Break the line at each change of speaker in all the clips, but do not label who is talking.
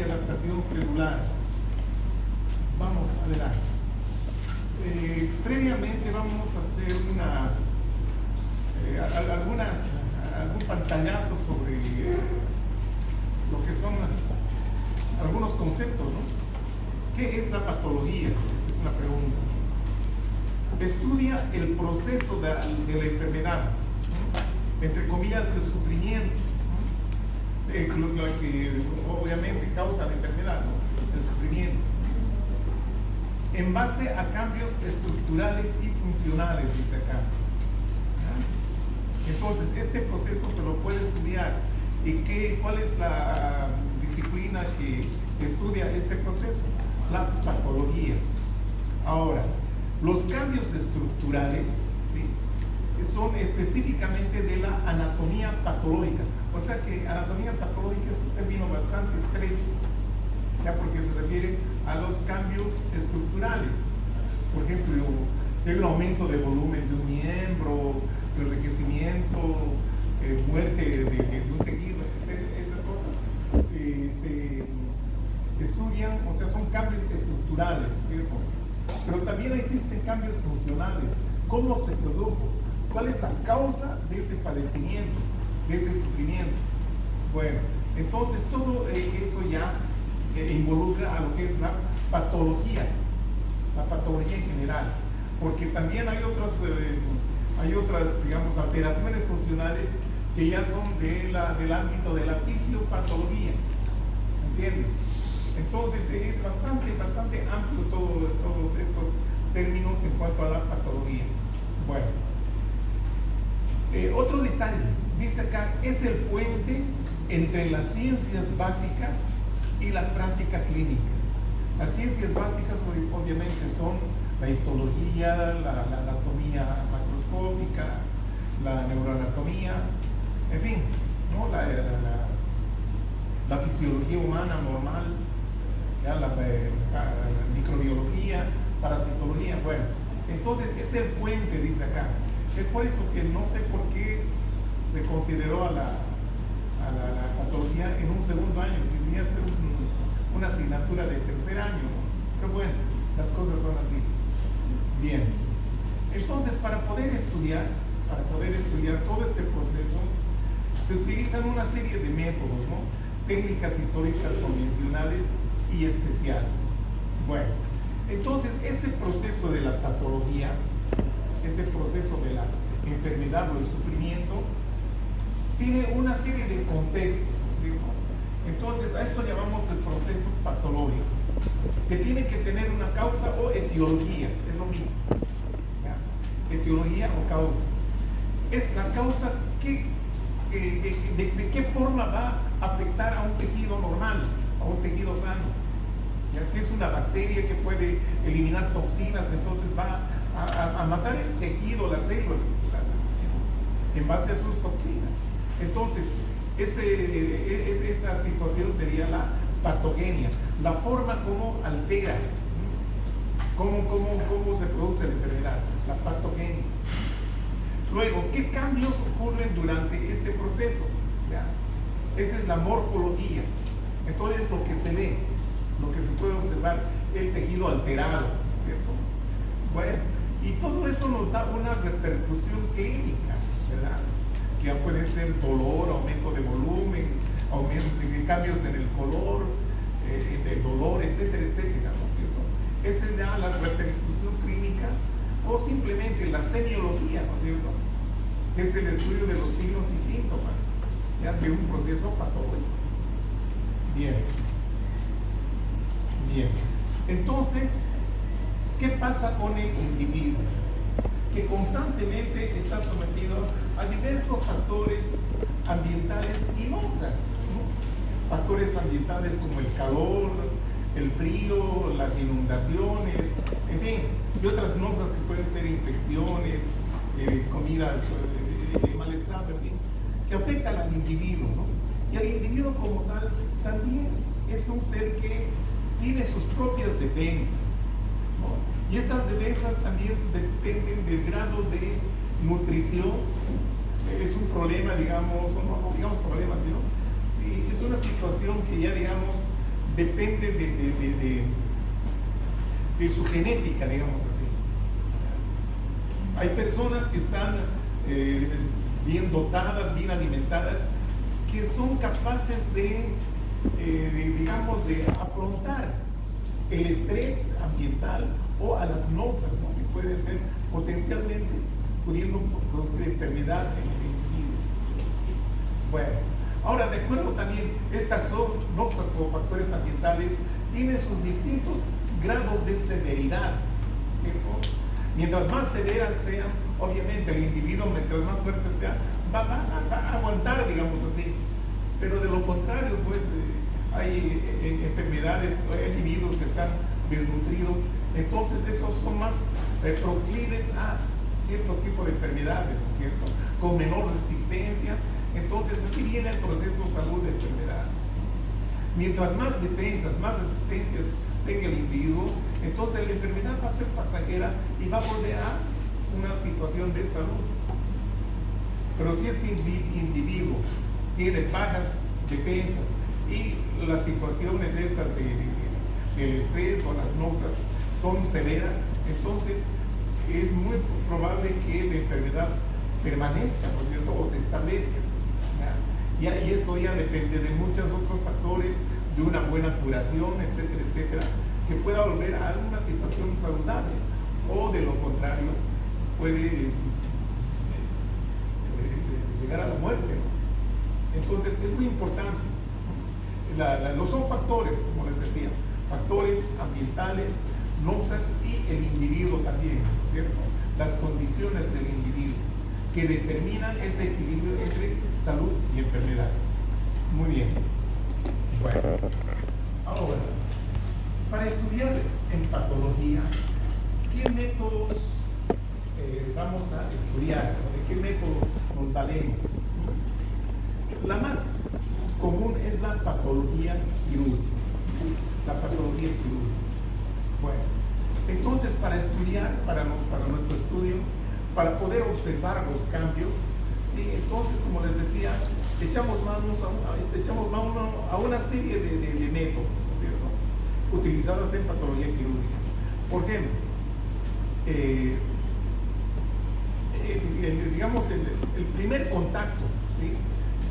adaptación celular. Vamos adelante. Previamente vamos a hacer algún pantallazo sobre lo que son algunos conceptos, ¿no? ¿Qué es la patología? Esta es una pregunta. Estudia el proceso de la enfermedad, ¿no? Entre comillas, el sufrimiento, ¿no? Lo que obviamente causa la enfermedad, ¿no? El sufrimiento. En base a cambios estructurales y funcionales, dice acá. Entonces, este proceso se lo puede estudiar. ¿Y cuál es la disciplina que estudia este proceso? La patología. Ahora, los cambios estructurales, ¿sí?, son específicamente de la anatomía patológica. O sea que anatomía patológica es un término bastante estrecho, ya, porque se refiere a los cambios estructurales. Por ejemplo, si hay un aumento de volumen de un miembro, envejecimiento, muerte de un tejido, esas cosas se estudian, o sea, son cambios estructurales, ¿cierto? Pero también existen cambios funcionales. ¿Cómo se produjo? ¿Cuál es la causa de ese padecimiento, de ese sufrimiento? Bueno, entonces todo eso ya involucra a lo que es la patología en general, porque también hay otras, digamos, alteraciones funcionales que ya son del ámbito de la fisiopatología, ¿entienden? Entonces es bastante amplio todos estos términos en cuanto a la patología. Bueno, otro detalle, dice acá, es el puente entre las ciencias básicas y la práctica clínica. Las ciencias básicas obviamente son la histología, la anatomía macroscópica, la neuroanatomía, en fin, ¿no? La fisiología humana normal, ya, la microbiología, parasitología. Bueno, entonces es el puente, dice acá. Es por eso que no sé por qué se consideró a la patología en un segundo año, si debía ser una asignatura de tercer año, ¿no? Pero bueno, las cosas son así. Bien, entonces para poder estudiar todo este proceso, se utilizan una serie de métodos, ¿no? Técnicas históricas convencionales y especiales. Bueno, entonces ese proceso de la patología, ese proceso de la enfermedad o el sufrimiento, tiene una serie de contextos, ¿cierto? Entonces a esto llamamos el proceso patológico, que tiene que tener una causa o etiología, es lo mismo, ¿ya? Etiología o causa. Es la causa de qué forma va a afectar a un tejido normal, a un tejido sano. ¿Ya? Si es una bacteria que puede eliminar toxinas, entonces va a matar el tejido, las células, en base a sus toxinas. Entonces, esa situación sería la patogenia, la forma como altera, cómo se produce la enfermedad, la patogenia. Luego, ¿qué cambios ocurren durante este proceso? ¿Ya? Esa es la morfología. Entonces, lo que se ve, lo que se puede observar, el tejido alterado, ¿cierto? Bueno, y todo eso nos da una repercusión clínica, ¿verdad? Que ya puede ser dolor, aumento de volumen, cambios en el color, del dolor, etcétera, etcétera, ¿no es cierto? Esa es ya la repercusión clínica, o simplemente la semiología, ¿no es cierto?, que es el estudio de los signos y síntomas, ¿ya?, de un proceso patológico. Bien. Entonces, ¿qué pasa con el individuo? Que constantemente está sometido a diversos factores ambientales y noxas, ¿no? Factores ambientales como el calor, el frío, las inundaciones, en fin, y otras noxas que pueden ser infecciones, comidas de mal estado, en fin, que afectan al individuo, ¿no? Y el individuo como tal también es un ser que tiene sus propias defensas, ¿no? Y estas defensas también dependen del grado de nutrición. Es un problema, digamos, o no digamos problema, sino sí, es una situación que ya, digamos, depende de su genética, digamos así. Hay personas que están bien dotadas, bien alimentadas, que son capaces digamos, de afrontar el estrés ambiental o a las noxas, ¿no? Que puede ser potencialmente pudiendo producir enfermedad en el individuo. Bueno, ahora, de acuerdo también, estas noxas o factores ambientales tienen sus distintos grados de severidad, ¿cierto? Mientras más severas sean, obviamente el individuo, mientras más fuerte sea, va a aguantar, digamos así. Pero de lo contrario, pues hay enfermedades, hay individuos que están desnutridos, entonces estos son más proclives a cierto tipo de enfermedades, ¿no es cierto? Con menor resistencia. Entonces aquí viene el proceso salud de enfermedad. Mientras más defensas, más resistencias tenga el individuo, entonces la enfermedad va a ser pasajera y va a volver a una situación de salud. Pero si este individuo tiene bajas defensas y las situaciones estas del estrés o las notas son severas, entonces es muy probable que la enfermedad permanezca, ¿no es cierto?, o se establezca. Y esto ya depende de muchos otros factores, de una buena curación, etcétera, etcétera, que pueda volver a una situación saludable, o de lo contrario puede llegar a la muerte, ¿no? Entonces es muy importante. Son factores, como les decía, factores ambientales, noxas y el individuo también, ¿no es cierto? Las condiciones del individuo que determinan ese equilibrio entre salud y enfermedad. Muy bien. Bueno, ahora, para estudiar en patología, ¿qué métodos vamos a estudiar? ¿De qué método nos valemos? La más común es la patología quirúrgica. La patología quirúrgica. Bueno, entonces para estudiar, para nuestro estudio, para poder observar los cambios, ¿sí? Entonces, como les decía, echamos manos a una serie de métodos, ¿cierto?, utilizados en patología quirúrgica. Por ejemplo, digamos, el primer contacto, ¿sí?,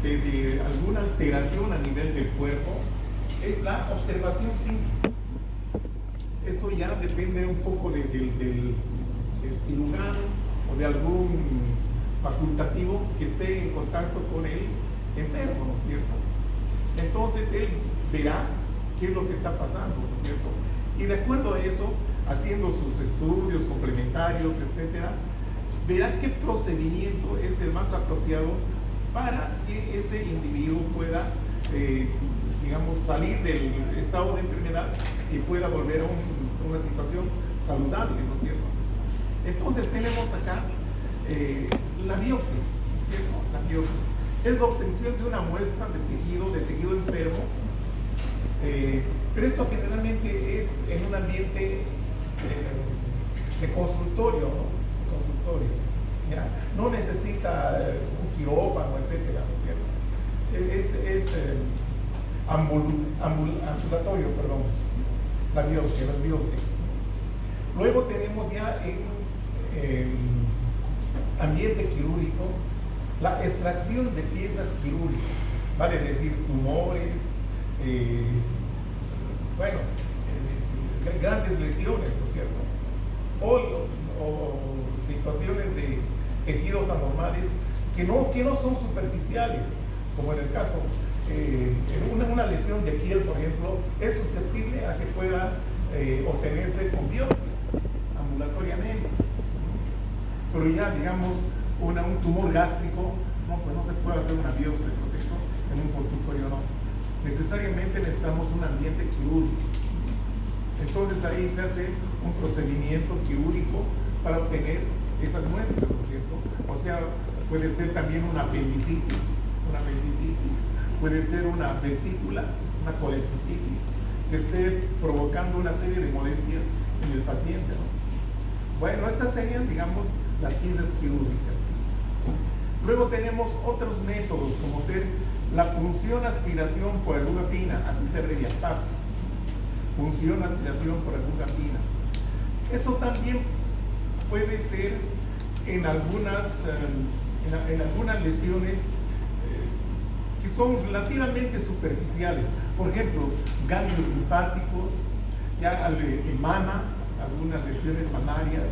de alguna alteración a nivel del cuerpo es la observación simple. Esto ya depende un poco del cirujano o de algún facultativo que esté en contacto con el enfermo, ¿no es cierto? Entonces él verá qué es lo que está pasando, ¿no es cierto? Y de acuerdo a eso, haciendo sus estudios complementarios, etcétera, verá qué procedimiento es el más apropiado para que ese individuo pueda, digamos, salir del estado de enfermedad y pueda volver a una situación saludable, ¿no es cierto? Entonces tenemos acá la biopsia, ¿no es cierto? La biopsia es la obtención de una muestra de tejido enfermo, pero esto generalmente es en un ambiente de consultorio, ¿no? Consultorio, ¿ya? No necesita un quirófano, etcétera, ¿no es cierto? Es ambulatorio, perdón, las biopsias. Luego tenemos ya en ambiente quirúrgico la extracción de piezas quirúrgicas, vale decir tumores, grandes lesiones, ¿no es cierto? O situaciones de tejidos anormales que no son superficiales, como en el caso una lesión de piel, por ejemplo, es susceptible a que pueda obtenerse con biopsia ambulatoriamente. Pero ya, digamos, un tumor gástrico, pues no se puede hacer una biopsia, ¿no es cierto?, en un consultorio, no. Necesariamente necesitamos un ambiente quirúrgico. Entonces ahí se hace un procedimiento quirúrgico para obtener esas muestras, ¿no es cierto? O sea, puede ser también una apendicitis, puede ser una vesícula, una colecistitis, que esté provocando una serie de molestias en el paciente, ¿no? Bueno, estas serían, digamos, las piezas quirúrgicas. Luego tenemos otros métodos, como ser la punción aspiración por aguja fina, así se abrevia PAP, punción, aspiración por arruga fina. Eso también puede ser en algunas lesiones que son relativamente superficiales. Por ejemplo, ganglios linfáticos, ya en mama, algunas lesiones mamarias,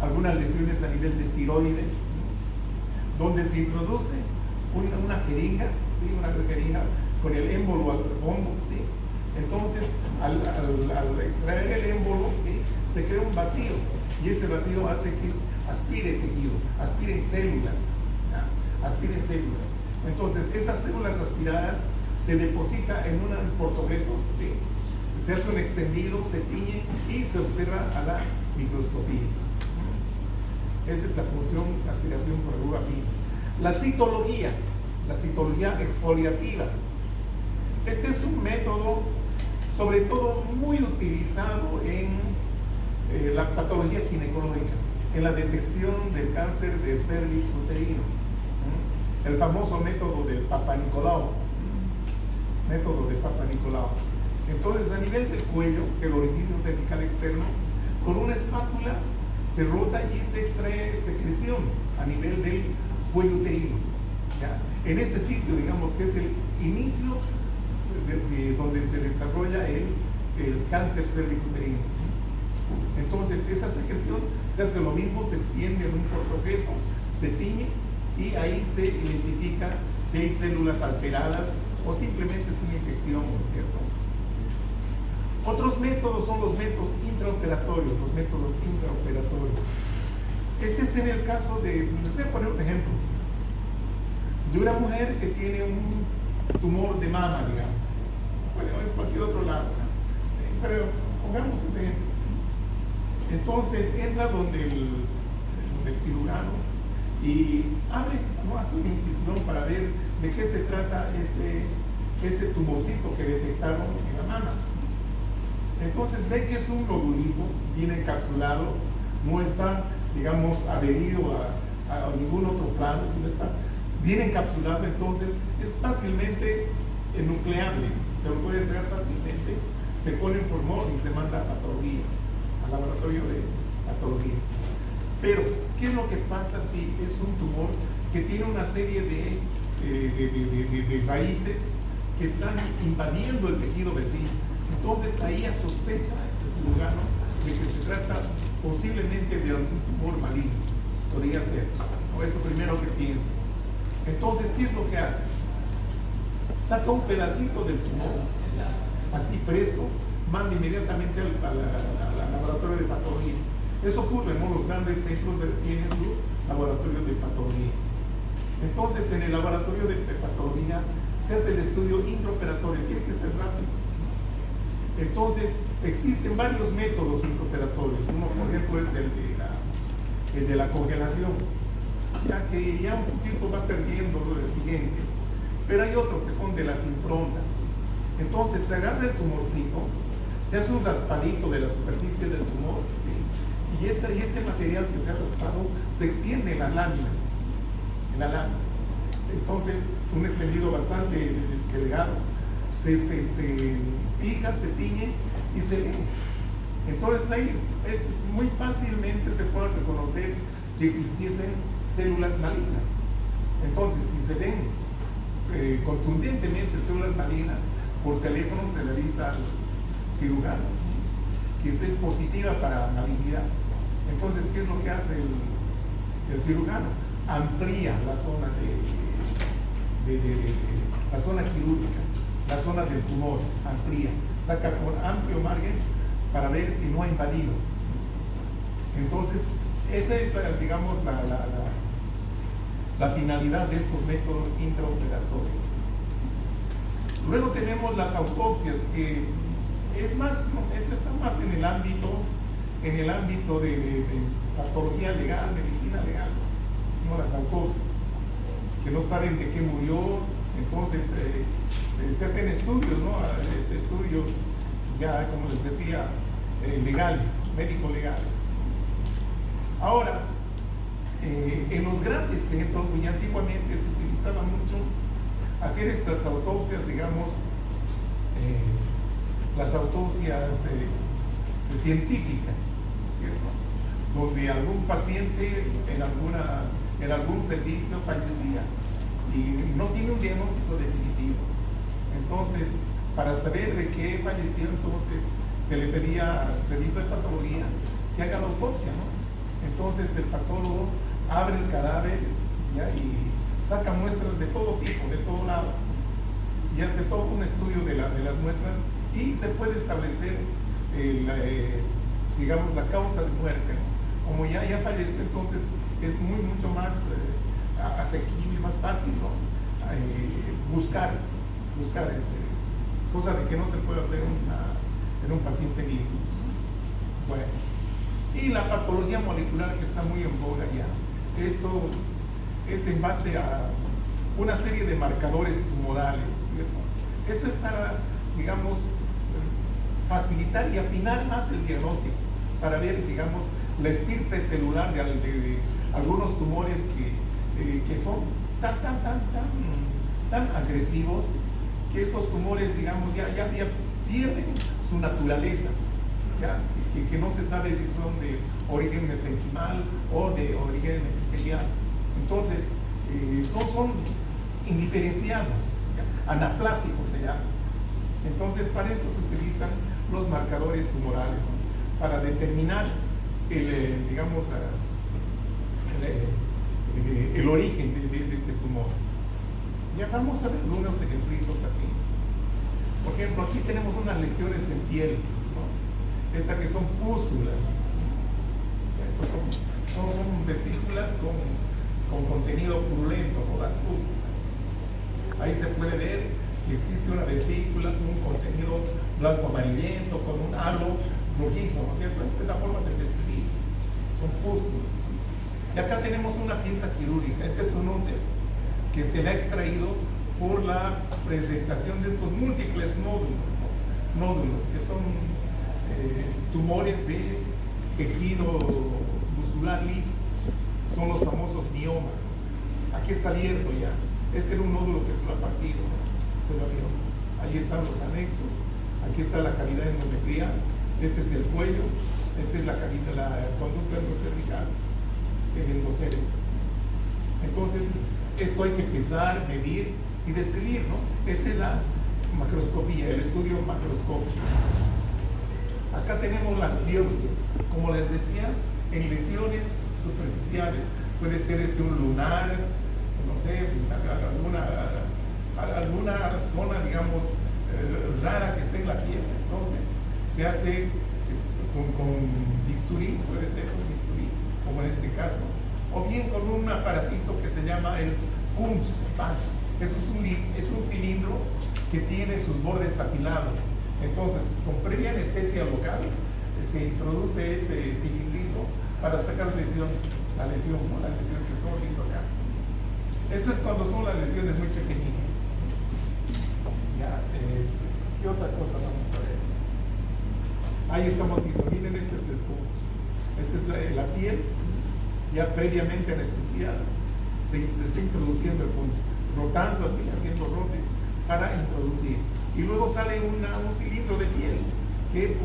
algunas lesiones a nivel de tiroides, donde se introduce una jeringa, ¿sí? Una jeringa con el émbolo al fondo, ¿sí? Entonces, al extraer el émbolo, ¿sí? Se crea un vacío, y ese vacío hace que aspire tejido, aspiren células, ¿ya? Aspiren células. Entonces, esas células aspiradas se deposita en un portoguetos, ¿sí? Se hace un extendido, se tiñe y se observa a la microscopía. Esa es la función aspiración por arruga fina. La citología exfoliativa. Este es un método, sobre todo, muy utilizado en la patología ginecológica, en la detección del cáncer de cervix uterino. El famoso método del Papa Nicolau. Entonces, a nivel del cuello, el orificio cervical externo, con una espátula se rota y se extrae secreción a nivel del cuello uterino, ¿ya? En ese sitio, digamos que es el inicio de donde se desarrolla el cáncer cervicuterino. Entonces, esa secreción se hace lo mismo, se extiende en un portoobjeto, se tiñe y ahí se identifica si hay células alteradas o simplemente es una infección, ¿cierto? Otros métodos son los métodos intraoperatorios, Este es en el caso de, les voy a poner un ejemplo, de una mujer que tiene un tumor de mama, digamos, puede en cualquier otro lado, pero pongamos ese ejemplo. Entonces entra donde el cirujano y abre, ¿no? Hace una incisión para ver de qué se trata ese tumorcito que detectaron en la mama. Entonces ve que es un nodulito bien encapsulado, no está, digamos, adherido a ningún otro plano, sino está bien encapsulado. Entonces es fácilmente enucleable, se lo puede sacar fácilmente, se pone en formol y se manda a patología, al laboratorio de patología. Pero, ¿qué es lo que pasa si es un tumor que tiene una serie de raíces que están invadiendo el tejido vecino? Entonces ahí sospecha el cirujano de que se trata posiblemente de algún tumor maligno. Podría ser, o es lo primero que piensa. Entonces, ¿qué es lo que hace? Saca un pedacito del tumor, así fresco, manda inmediatamente al laboratorio de patología. Eso ocurre, ¿no? Los grandes centros tienen su laboratorio de patología. Entonces, en el laboratorio de patología se hace el estudio intraoperatorio, tiene que ser rápido. Entonces, existen varios métodos intraoperatorios. Uno, por ejemplo, es el de la congelación, ya que ya un poquito va perdiendo la exigencia. Pero hay otro que son de las improntas. Entonces, se agarra el tumorcito, se hace un raspadito de la superficie del tumor, ¿sí? Y ese material que se ha raspado se extiende en las láminas. Entonces, un extendido bastante delgado. Se fija, se tiñe y se lee. Entonces ahí muy fácilmente se puede reconocer si existiesen células malignas. Entonces, si se ven contundentemente células malignas, por teléfono se le avisa al cirujano que es positiva para malignidad. Entonces, ¿qué es lo que hace el cirujano? Amplía la zona la zona quirúrgica, la zona del tumor, amplía, saca por amplio margen para ver si no ha invadido. Entonces, esa es, digamos, la finalidad de estos métodos intraoperatorios. Luego tenemos las autopsias, que es más, esto está más en el ámbito de patología legal, medicina legal, no las autopsias, que no saben de qué murió. Entonces se hacen estudios, ¿no? Estudios ya, como les decía, legales, médicos legales. Ahora, en los grandes centros, muy antiguamente se utilizaba mucho hacer estas autopsias, digamos, las autopsias científicas, ¿no es cierto? Donde algún paciente en algún servicio fallecía y no tiene un diagnóstico definitivo. Entonces, para saber de qué falleció, entonces se le pedía al servicio de patología que haga la autopsia, ¿no? Entonces el patólogo abre el cadáver, ¿ya? Y saca muestras de todo tipo, de todo lado, y hace todo un estudio de las muestras y se puede establecer digamos, la causa de muerte, ¿no? Como ya falleció, entonces es mucho más asequible, más fácil, ¿no? Buscar cosa de que no se puede hacer en un paciente vivo. Bueno, y la patología molecular, que está muy en boga ya. Esto es en base a una serie de marcadores tumorales, ¿cierto? Esto es para, digamos, facilitar y afinar más el diagnóstico, para ver, digamos, la estirpe celular de algunos tumores que son tan agresivos, que estos tumores, digamos, ya pierden su naturaleza, ¿ya? Que no se sabe si son de origen mesenquimal o de origen epitelial. Entonces, son indiferenciados, ¿ya? Anaplásicos se llama. Entonces, para esto se utilizan los marcadores tumorales, ¿no? Para determinar digamos, el origen de este tumor. Ya vamos a ver unos ejemplitos aquí. Por ejemplo, aquí tenemos unas lesiones en piel, ¿no? Estas que son pústulas. Estos son vesículas con contenido purulento, ¿no? Las pústulas. Ahí se puede ver que existe una vesícula con un contenido blanco amarillento, con un halo rojizo, ¿no es cierto? Esa es la forma de describir. Son pústulas. Y acá tenemos una pieza quirúrgica. Este es un útero que se le ha extraído por la presentación de estos múltiples nódulos, que son tumores de tejido muscular liso. Son los famosos miomas. Aquí está abierto ya. Este era un nódulo que se lo ha partido, ¿no? Se lo abrió. Ahí están los anexos. Aquí está la cavidad endometrial. Este es el cuello. Esta es la conducta endocervical, el endocérebro. Entonces, esto hay que pesar, medir y describir, ¿no? Esa es la macroscopía, el estudio macroscópico. Acá tenemos las biopsias. Como les decía, en lesiones superficiales. Puede ser un lunar, no sé, alguna zona, digamos, rara que esté en la piel. Entonces, se hace con bisturí, puede ser con bisturí, como en este caso, o bien con un aparatito que se llama el punch. Eso es un cilindro que tiene sus bordes afilados. Entonces, con previa anestesia local, se introduce ese cilindrito para sacar la lesión, ¿no? La lesión que estamos viendo acá. Esto es cuando son las lesiones muy pequeñitas. Ya, ¿qué otra cosa vamos a ver? Ahí estamos viendo, miren, este es el punto. Esta es la piel, ya previamente anestesiada. Se está introduciendo el punto, rotando así, haciendo rotes para introducir. Y luego sale un cilindro de piel que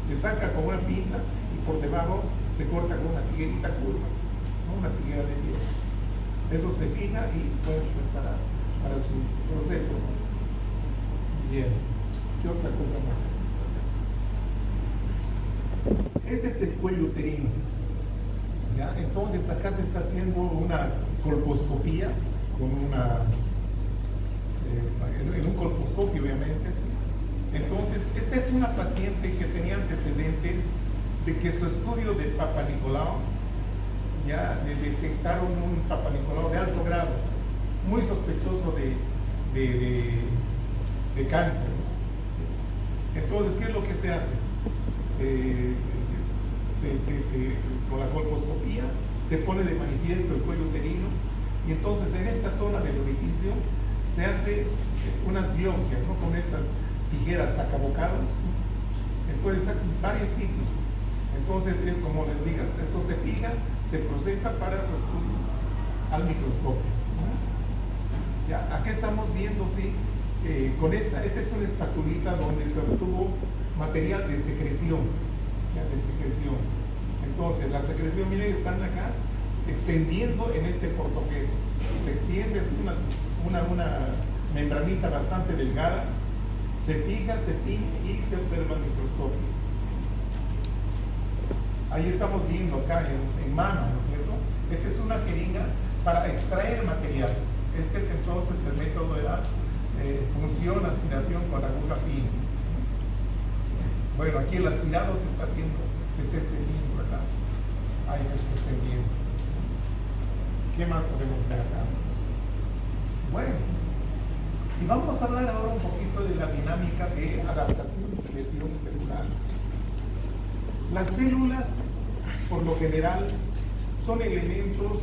se saca con una pinza y por debajo se corta con una tiguerita curva, ¿no? Una tijera de piel. Eso se fija y puede preparar para su proceso, ¿no? Bien. ¿Qué otra cosa más? Este es el cuello uterino. ¿Ya? Entonces acá se está haciendo una colposcopía con en un colposcopio, obviamente, ¿sí? Entonces, esta es una paciente que tenía antecedente de que su estudio de Papa Nicolau, ya le detectaron un Papa Nicolau de alto grado, muy sospechoso de cáncer, ¿no? ¿Sí? Entonces, ¿qué es lo que se hace? Con la colposcopía se pone de manifiesto el cuello uterino, y entonces en esta zona del orificio se hace unas biopsias, ¿no? Con estas tijeras sacabocados. Entonces sacan varios ciclos. Entonces, como les digo, esto se fija, se procesa para su estudio al microscopio, ¿no? Ya, acá estamos viendo, sí, esta es una espatulita donde se obtuvo material de secreción, ¿ya? De secreción. Entonces, la secreción, miren, están acá extendiendo en este portoquete. Se extiende, es una membranita bastante delgada, se fija, se tiñe y se observa al microscopio. Ahí estamos viendo acá en mama, ¿no es cierto? Esta es una jeringa para extraer material. Este es entonces el método de la punción, aspiración con aguja fina. Bueno, aquí el aspirado se está extendiendo, ¿verdad? Ahí se está extendiendo. ¿Qué más podemos ver acá? Bueno, y vamos a hablar ahora un poquito de la dinámica de adaptación y lesión celular. Las células, por lo general, son elementos,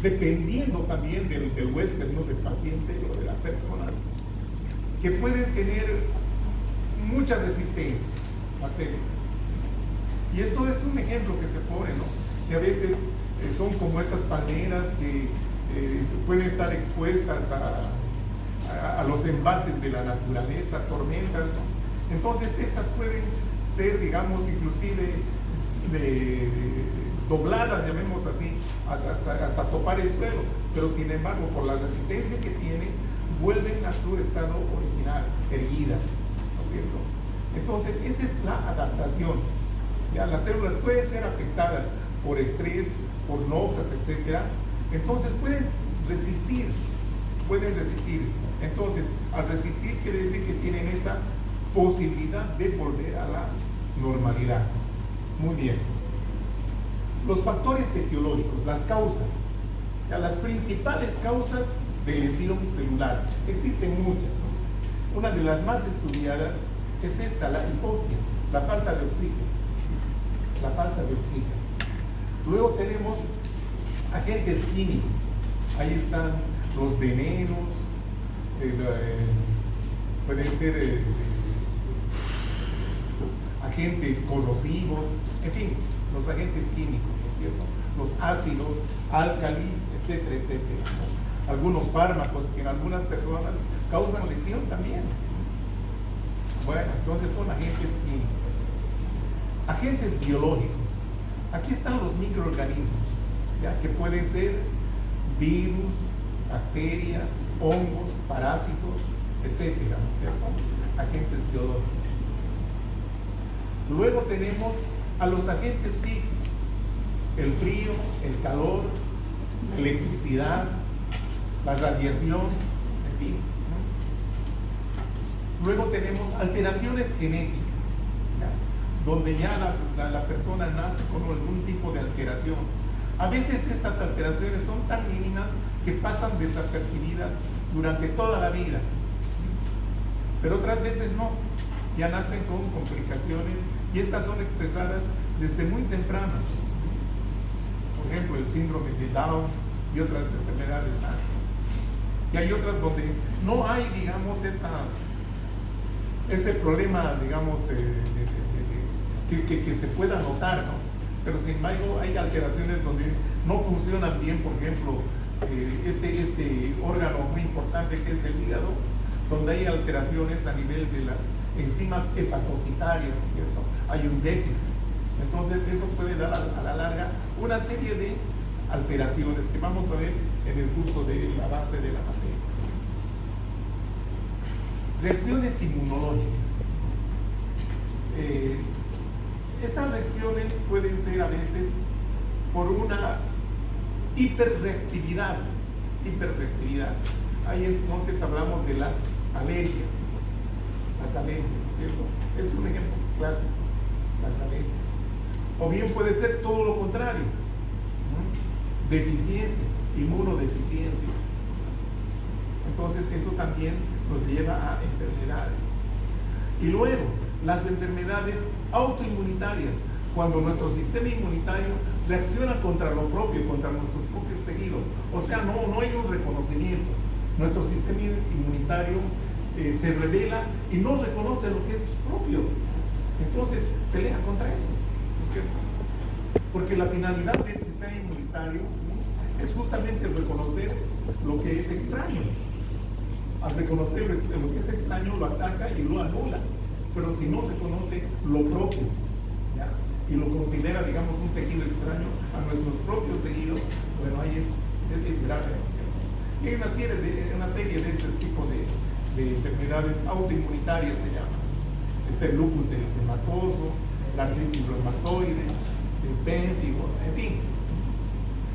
dependiendo también del huésped, ¿no? Del paciente o de la persona, que pueden tener mucha resistencia a células. Y esto es un ejemplo que se pone, ¿no? Que a veces son como estas palmeras que pueden estar expuestas a los embates de la naturaleza, tormentas, ¿no? Entonces estas pueden ser, digamos, inclusive dobladas, llamemos así, hasta topar el suelo, pero sin embargo, por la resistencia que tienen, vuelven a su estado original, erguidas, ¿no es cierto? Entonces, esa es la adaptación. Ya, las células pueden ser afectadas por estrés, por noxas, etc. Entonces, pueden resistir. Entonces, al resistir quiere decir que tienen esa posibilidad de volver a la normalidad. Muy bien. Los factores etiológicos, las causas, ya, las principales causas de lesión celular. Existen muchas, ¿no? Una de las más estudiadas es esta, la hipoxia, la falta de oxígeno. Luego tenemos agentes químicos. Ahí están los venenos, pueden ser agentes corrosivos, en fin, los agentes químicos, ¿no es cierto? Los ácidos, álcalis, etcétera, etcétera, ¿no? Algunos fármacos que en algunas personas causan lesión también. Bueno, entonces son agentes químicos. Agentes biológicos. Aquí están los microorganismos, ¿ya? Que pueden ser virus, bacterias, hongos, parásitos, etcétera, ¿no es cierto? Agentes biológicos. Luego tenemos a los agentes físicos, el frío, el calor, la electricidad, la radiación, en fin, ¿no? Luego tenemos alteraciones genéticas, ¿ya? Donde ya la persona nace con algún tipo de alteración. A veces estas alteraciones son tan mínimas que pasan desapercibidas durante toda la vida, pero otras veces no, ya nacen con complicaciones y estas son expresadas desde muy temprano. Por ejemplo, el síndrome de Down y otras enfermedades más. Y hay otras donde no hay, digamos, ese problema, digamos, que se pueda notar, ¿no? Pero sin embargo hay alteraciones donde no funcionan bien, por ejemplo, este órgano muy importante que es el hígado, donde hay alteraciones a nivel de las enzimas hepatocitarias, ¿no es cierto? Hay un déficit. Entonces eso puede dar a la larga una serie de alteraciones que vamos a ver en el curso de la base de la materia. Reacciones inmunológicas. Estas reacciones pueden ser a veces por una hiperreactividad. Ahí entonces hablamos de las alergias. Las alergias, ¿no es cierto? Es un ejemplo clásico, las alergias. O bien puede ser todo lo contrario, ¿no? Deficiencias, inmunodeficiencias. Entonces eso también nos lleva a enfermedades. Y luego, las enfermedades autoinmunitarias, cuando nuestro sistema inmunitario reacciona contra lo propio, contra nuestros propios tejidos. O sea, no hay un reconocimiento. Nuestro sistema inmunitario se revela y no reconoce lo que es propio. Entonces, pelea contra eso, ¿no es cierto? Porque la finalidad del sistema inmunitario, ¿no?, es justamente reconocer lo que es extraño. Al reconocer lo que es extraño, lo ataca y lo anula. Pero si no reconoce lo propio, ¿ya? Y lo considera, digamos, un tejido extraño a nuestros propios tejidos, bueno, ahí es grave, ¿no es cierto? Y hay una serie de ese tipo de enfermedades autoinmunitarias, se llaman. El lupus eritematoso, la artritis reumatoide, el pénfigo, en fin.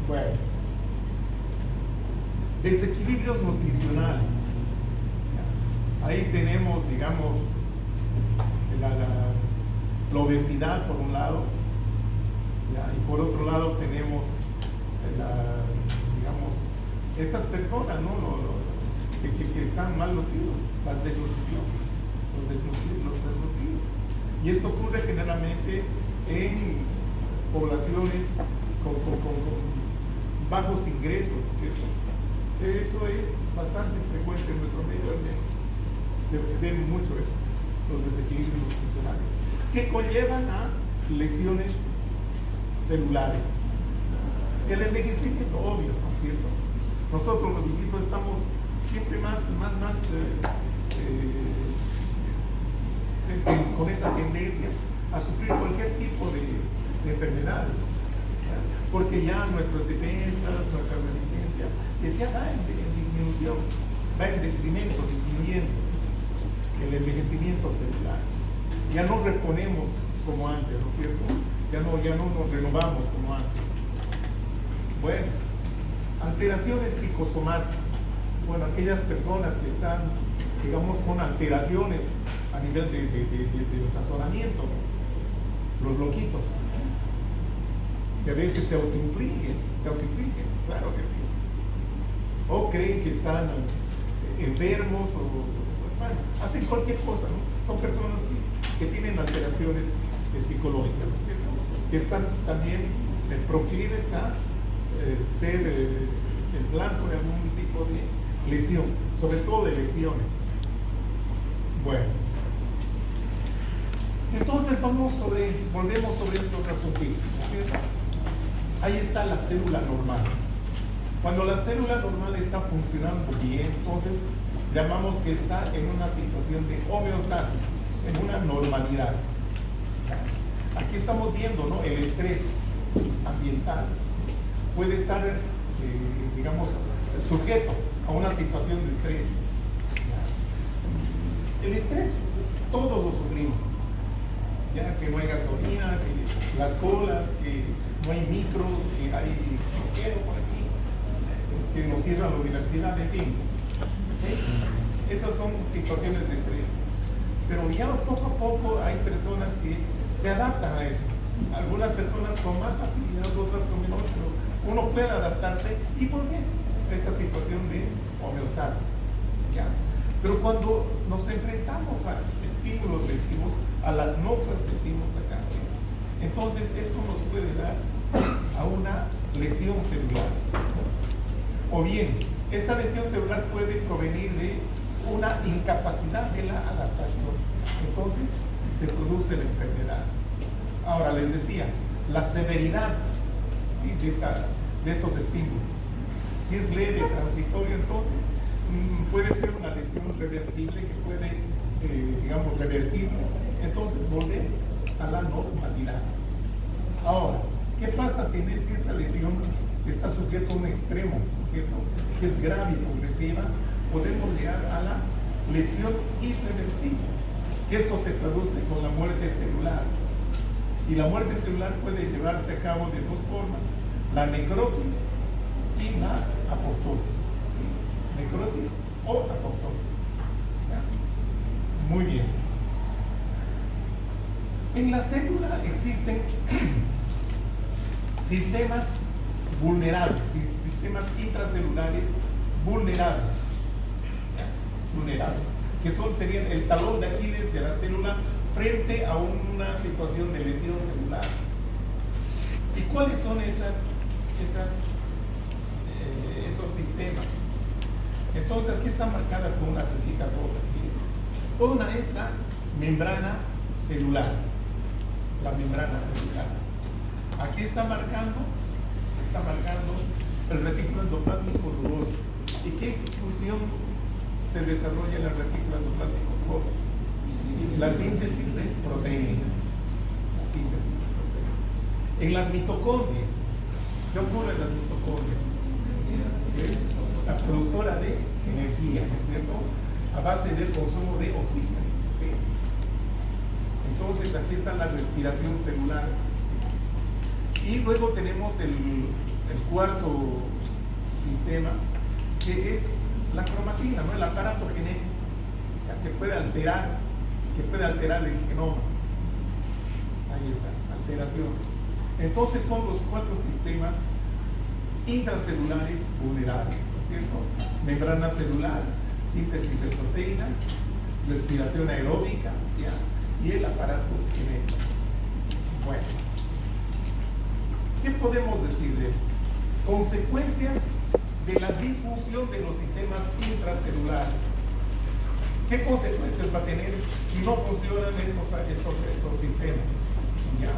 Bueno, desequilibrios nutricionales. Ahí tenemos, digamos, la obesidad por un lado, ¿ya? Y por otro lado tenemos, digamos, estas personas, ¿no? que están mal nutridos, la desnutrición, los desnutridos. Y esto ocurre generalmente en poblaciones con bajos ingresos, ¿cierto? Eso es bastante frecuente en nuestro medio ambiente. Se ve mucho eso, los desequilibrios nutricionales, que conllevan a lesiones celulares. El envejecimiento, obvio, ¿no es cierto? Nosotros los viejitos estamos siempre más con esa tendencia a sufrir cualquier tipo de enfermedad, ¿ya? Porque ya nuestras defensas, nuestra resistencia, ya va en disminución, va en detrimento, disminuyendo el envejecimiento celular. Ya no reponemos como antes, ¿no es cierto? Ya no nos renovamos como antes. Bueno, alteraciones psicosomáticas. Bueno, aquellas personas que están, digamos, con alteraciones a nivel de razonamiento, los loquitos, que a veces se autoinfligen, claro que sí. O creen que están enfermos, o bueno, hacen cualquier cosa, ¿no? Son personas que tienen alteraciones psicológicas, ¿no es cierto? Que están también proclives a ser el blanco de algún tipo de lesión, sobre todo de lesiones. Bueno, entonces volvemos sobre este otro asunto, ¿no es cierto? Ahí está la célula normal. Cuando la célula normal está funcionando bien, entonces llamamos que está en una situación de homeostasis, en una normalidad. Aquí estamos viendo, ¿no? El estrés ambiental puede estar, digamos, sujeto a una situación de estrés. El estrés, todos lo sufrimos. Ya que no hay gasolina, que las colas, que no hay micros, que hay bloqueo por aquí, que nos cierran la universidad, en fin. ¿Sí? Esas son situaciones de estrés. Pero ya poco a poco hay personas que se adaptan a eso. Algunas personas con más facilidad, otras con menor, pero uno puede adaptarse y volver a esta situación de homeostasis. ¿Ya? Pero cuando nos enfrentamos a estímulos lesivos, a las noxas decimos acá, ¿sí? Entonces esto nos puede dar a una lesión celular. O bien, esta lesión celular puede provenir de una incapacidad de la adaptación. Entonces se produce la enfermedad. Ahora les decía, la severidad, ¿sí? de estos estímulos. Si es leve, transitorio, entonces puede ser una lesión reversible que puede, digamos, revertirse. Entonces volver a la normalidad. Ahora, ¿qué pasa si esa lesión está sujeta a un extremo, ¿no es cierto? Que es grave y progresiva, podemos llegar a la lesión irreversible, que esto se traduce con la muerte celular. Y la muerte celular puede llevarse a cabo de dos formas: la necrosis y la apoptosis. ¿Sí? Necrosis o apoptosis. ¿Ya? Muy bien. En la célula existen sistemas vulnerables, sistemas intracelulares vulnerables, que serían el talón de Aquiles de la célula frente a una situación de lesión celular. ¿Y cuáles son esos sistemas? Entonces aquí están marcadas con una flechita roja. Una es la membrana celular. La membrana celular. Aquí está marcando el retículo endoplásmico rugoso. ¿Y qué función se desarrolla en la retícula endoplasmática jugosa? La síntesis de proteínas. La síntesis de proteínas. En las mitocondrias, ¿qué ocurre en las mitocondrias? Es la productora de energía, ¿no es cierto? A base del consumo de oxígeno, ¿sí? Entonces aquí está la respiración celular. Y luego tenemos el cuarto sistema, que es la cromatina, ¿no? El aparato genético, que puede alterar el genoma. Ahí está, alteración. Entonces son los cuatro sistemas intracelulares vulnerables, ¿no es cierto? Membrana celular, síntesis de proteínas, respiración aeróbica, ¿ya? Y el aparato genético. Bueno, ¿qué podemos decir de esto? Consecuencias de la disfunción de los sistemas intracelulares. ¿Qué consecuencias va a tener si no funcionan estos sistemas? ¿Ya?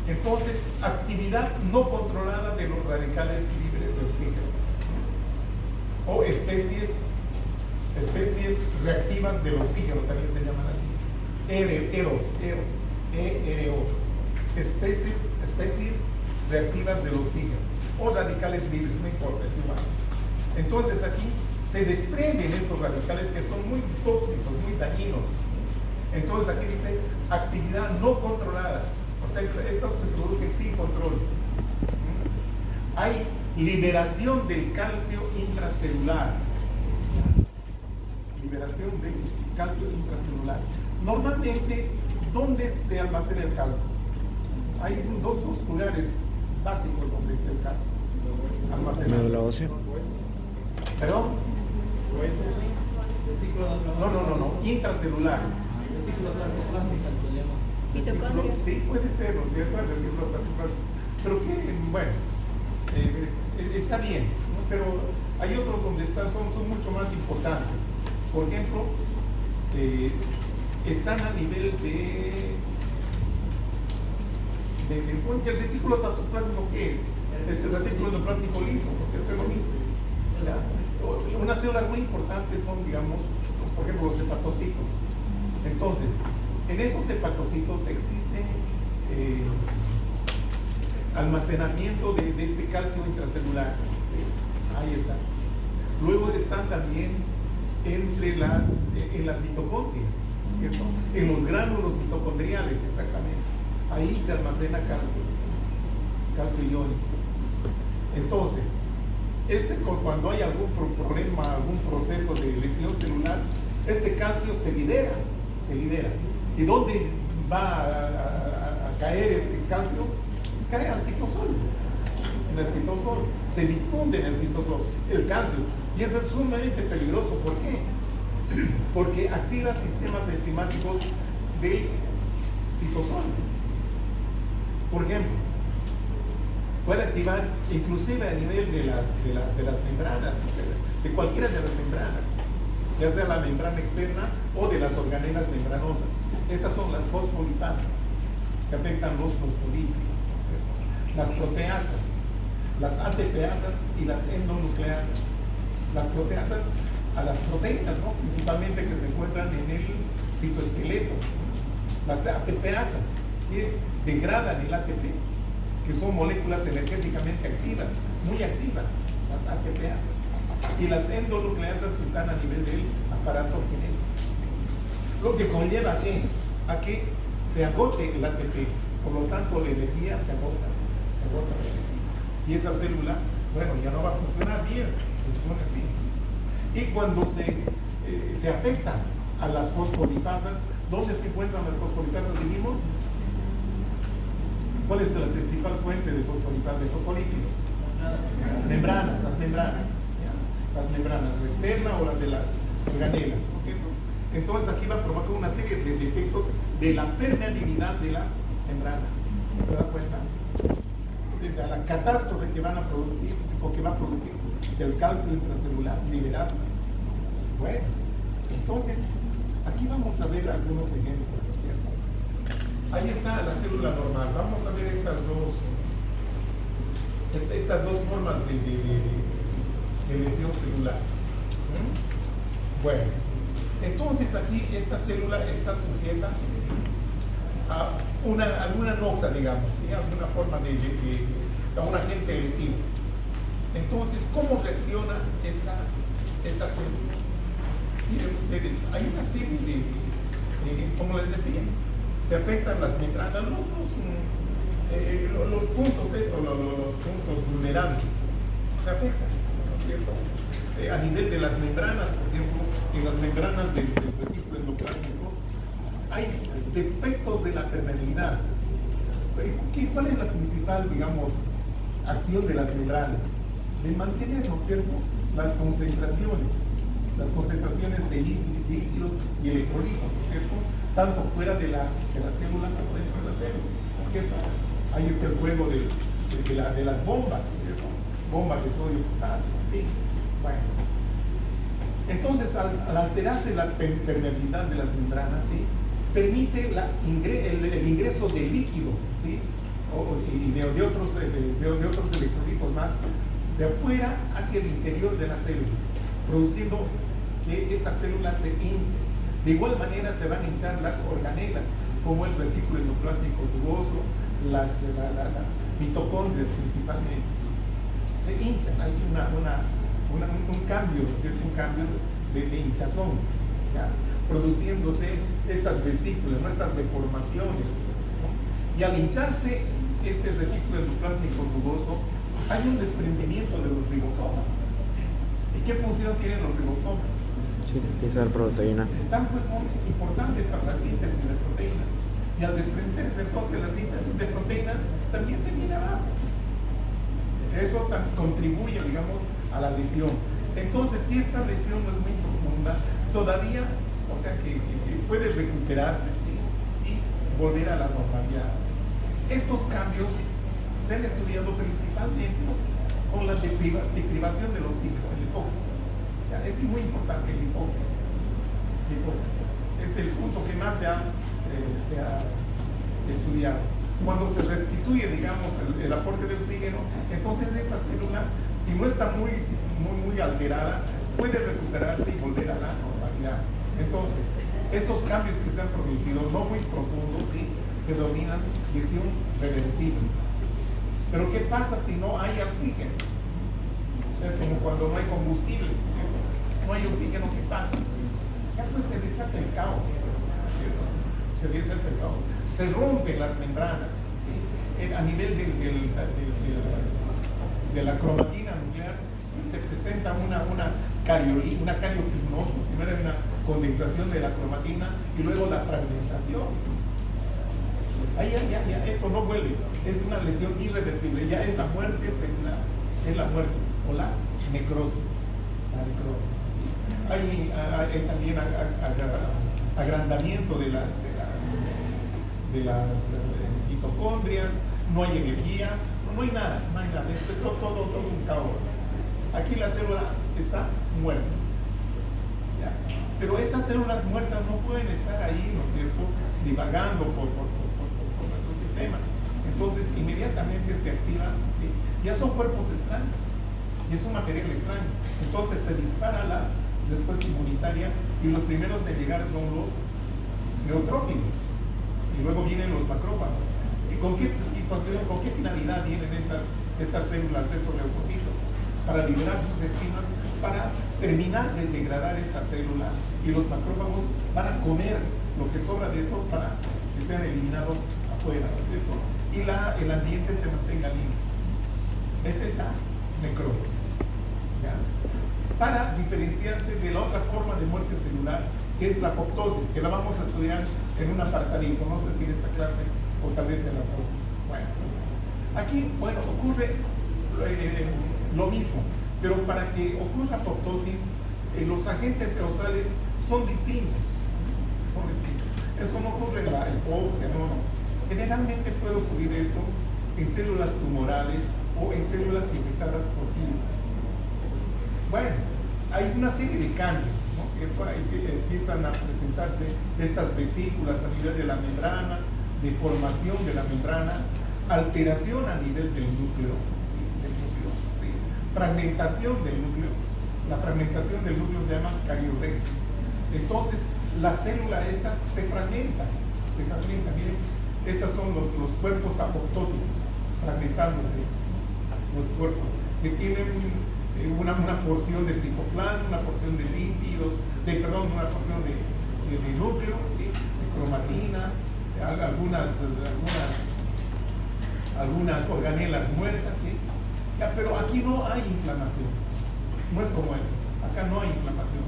Entonces, actividad no controlada de los radicales libres de oxígeno, o especies reactivas del oxígeno, también se llaman así. ERO, especies reactivas del oxígeno, o radicales libres, no importa, es igual. Entonces aquí se desprenden estos radicales que son muy tóxicos, muy dañinos. Entonces aquí dice actividad no controlada, o sea, estos se producen sin control. Hay liberación del calcio intracelular. Liberación del calcio intracelular. Normalmente, ¿dónde se almacena el calcio? Hay dos lugares básicos donde está el calcio almacenado.
¿La ósea?
¿Perdón? No, intracelulares.
Mitocondrias.
Sí, puede ser, ¿no es cierto? Pero que, bueno, está bien, ¿no? Pero hay otros donde son mucho más importantes. Por ejemplo, están a nivel el retículo cytoplasmático, ¿qué es? Es el retículo endoplasmático liso, ¿no es cierto? Es lo mismo. ¿Ya? Unas células muy importantes son, digamos, por ejemplo, los hepatocitos. Entonces, en esos hepatocitos existe almacenamiento de este calcio intracelular, ¿sí? Ahí está. Luego están también en las mitocondrias, ¿cierto? En los gránulos mitocondriales, exactamente. Ahí se almacena calcio iónico. Entonces, cuando hay algún problema, algún proceso de lesión celular, este calcio se libera. ¿Y dónde va a caer este calcio? Cae al citosol. En el citosol. Se difunde en el citosol el calcio. Y eso es sumamente peligroso. ¿Por qué? Porque activa sistemas enzimáticos del citosol. Por ejemplo, puede activar inclusive a nivel de las membranas, de cualquiera de las membranas, ya sea la membrana externa o de las organelas membranosas. Estas son las fosfolipasas, que afectan los fosfolípidos, las proteasas, las ATPasas y las endonucleasas. Las proteasas a las proteínas, ¿no? Principalmente que se encuentran en el citoesqueleto. Las ATPasas, que degradan el ATP, que son moléculas energéticamente activas, muy activas, las ATPasas. Y las endonucleasas que están a nivel del aparato genético. Lo que conlleva a que se agote el ATP, por lo tanto la energía se agota la energía. Y esa célula, bueno, ya no va a funcionar bien, se supone así. Y cuando se afecta a las fosfolipasas, ¿dónde se encuentran las fosfolipasas? Dijimos, ¿cuál es la principal fuente de fosfolípidos? Membranas, las membranas. Las membranas, la externa o las de las organelas. Entonces aquí va a provocar una serie de defectos de la permeabilidad de las membranas. ¿Se da cuenta? A la catástrofe que van a producir o que va a producir el calcio intracelular liberado. Bueno, entonces aquí vamos a ver algunos ejemplos, ¿no es cierto? Ahí está la célula normal. Vamos a ver estas dos formas de lesión celular. Bueno, entonces aquí esta célula está sujeta a alguna noxa, digamos, ¿sí? Alguna forma a un agente lesivo. Entonces, ¿cómo reacciona esta célula? Miren ustedes, hay una serie como les decía, se afectan las membranas, los puntos los puntos vulnerables, se afectan, ¿no es cierto? A nivel de las membranas, por ejemplo, en las membranas del retículo endoplasmático, hay defectos de la permeabilidad. ¿Cuál es la principal, digamos, acción de las membranas? De mantener, ¿no es cierto?, las concentraciones de líquidos y electrolitos, ¿no es cierto?, tanto fuera de la célula como dentro de la célula, ¿no es cierto? Ahí está el juego de las bombas, ¿no es cierto?, bombas de sodio, potasio, en fin. Bueno, entonces al alterarse la permeabilidad de las membranas, ¿sí?, permite el ingreso de líquido, ¿sí?, y de otros electrolitos más, de afuera hacia el interior de la célula, produciendo que esta célula se hinche. De igual manera se van a hinchar las organelas, como el retículo endoplasmático rugoso, las mitocondrias principalmente. Se hinchan, hay un cambio, ¿no es cierto?, un cambio de hinchazón, ¿ya?, produciéndose estas vesículas, ¿no?, estas deformaciones, ¿no? Y al hincharse este retículo endoplasmático rugoso, hay un desprendimiento de los ribosomas. ¿Y qué función tienen los ribosomas?
Sintetizar proteína.
Son importantes para la síntesis de proteínas. Y al desprenderse entonces la síntesis de proteínas, también se viene abajo. Eso contribuye, digamos, a la lesión. Entonces, si esta lesión no es muy profunda, todavía, o sea, que puede recuperarse, ¿sí?, y volver a la normalidad. Estos cambios se han estudiado principalmente con la deprivación del oxígeno, el hipóxido. Es muy importante el hipóxido. Es el punto que más se ha estudiado. Cuando se restituye, digamos, el aporte de oxígeno, entonces esta célula, si no está muy alterada, puede recuperarse y volver a la normalidad. Entonces, estos cambios que se han producido, no muy profundos, ¿sí?, se denominan lesión reversible. Pero ¿qué pasa si no hay oxígeno? Es como cuando no hay combustible, ¿cierto? No hay oxígeno, ¿qué pasa? Ya pues se desata el caos, ¿cierto? Se desata el caos. Se rompen las membranas, ¿sí? A nivel de la cromatina nuclear, ¿sí?, se presenta una cariopignosis. Primero hay una condensación de la cromatina y luego la fragmentación. Ahí ya, esto no vuelve, es una lesión irreversible, ya es la muerte celular, es la muerte o la necrosis. Hay también agrandamiento de las mitocondrias, no hay energía, no hay nada, es todo un caos. Aquí la célula está muerta, ¿ya? Pero estas células muertas no pueden estar ahí, ¿no es cierto?, divagando por nuestro sistema. Entonces inmediatamente se activa, ¿sí?, ya son cuerpos extraños y es un material extraño. Entonces se dispara la respuesta inmunitaria y los primeros en llegar son los neutrófilos y luego vienen los macrófagos. ¿Y con qué situación, con qué finalidad vienen estas células, estos leucocitos? Para liberar sus enzimas, para terminar de degradar esta célula, y los macrófagos van a comer lo que sobra de estos para que sean eliminados afuera, ¿no es cierto?, y el ambiente se mantenga limpio. Esta es la necrosis, ¿ya?, para diferenciarse de la otra forma de muerte celular, que es la apoptosis, que la vamos a estudiar en un apartadito, no sé si en esta clase o tal vez en la próxima. Bueno, aquí, ocurre lo mismo, pero para que ocurra apoptosis, los agentes causales son distintos. Eso no ocurre en la hipoxia, no. Generalmente puede ocurrir esto en células tumorales o en células infectadas por virus. Bueno, hay una serie de cambios, ¿no es cierto? Ahí empiezan a presentarse estas vesículas a nivel de la membrana, deformación de la membrana, alteración a nivel del núcleo, ¿sí?, fragmentación del núcleo, La fragmentación del núcleo se llama cariorrea. Entonces, la célula esta se fragmenta, miren, estos son los cuerpos apoptóticos, fragmentándose los cuerpos, que tienen una porción de citoplasma, una porción de lípidos, una porción de núcleo, ¿sí? De cromatina, algunas organelas muertas, ¿sí? Ya, pero aquí no hay inflamación, no es como esto, acá no hay inflamación.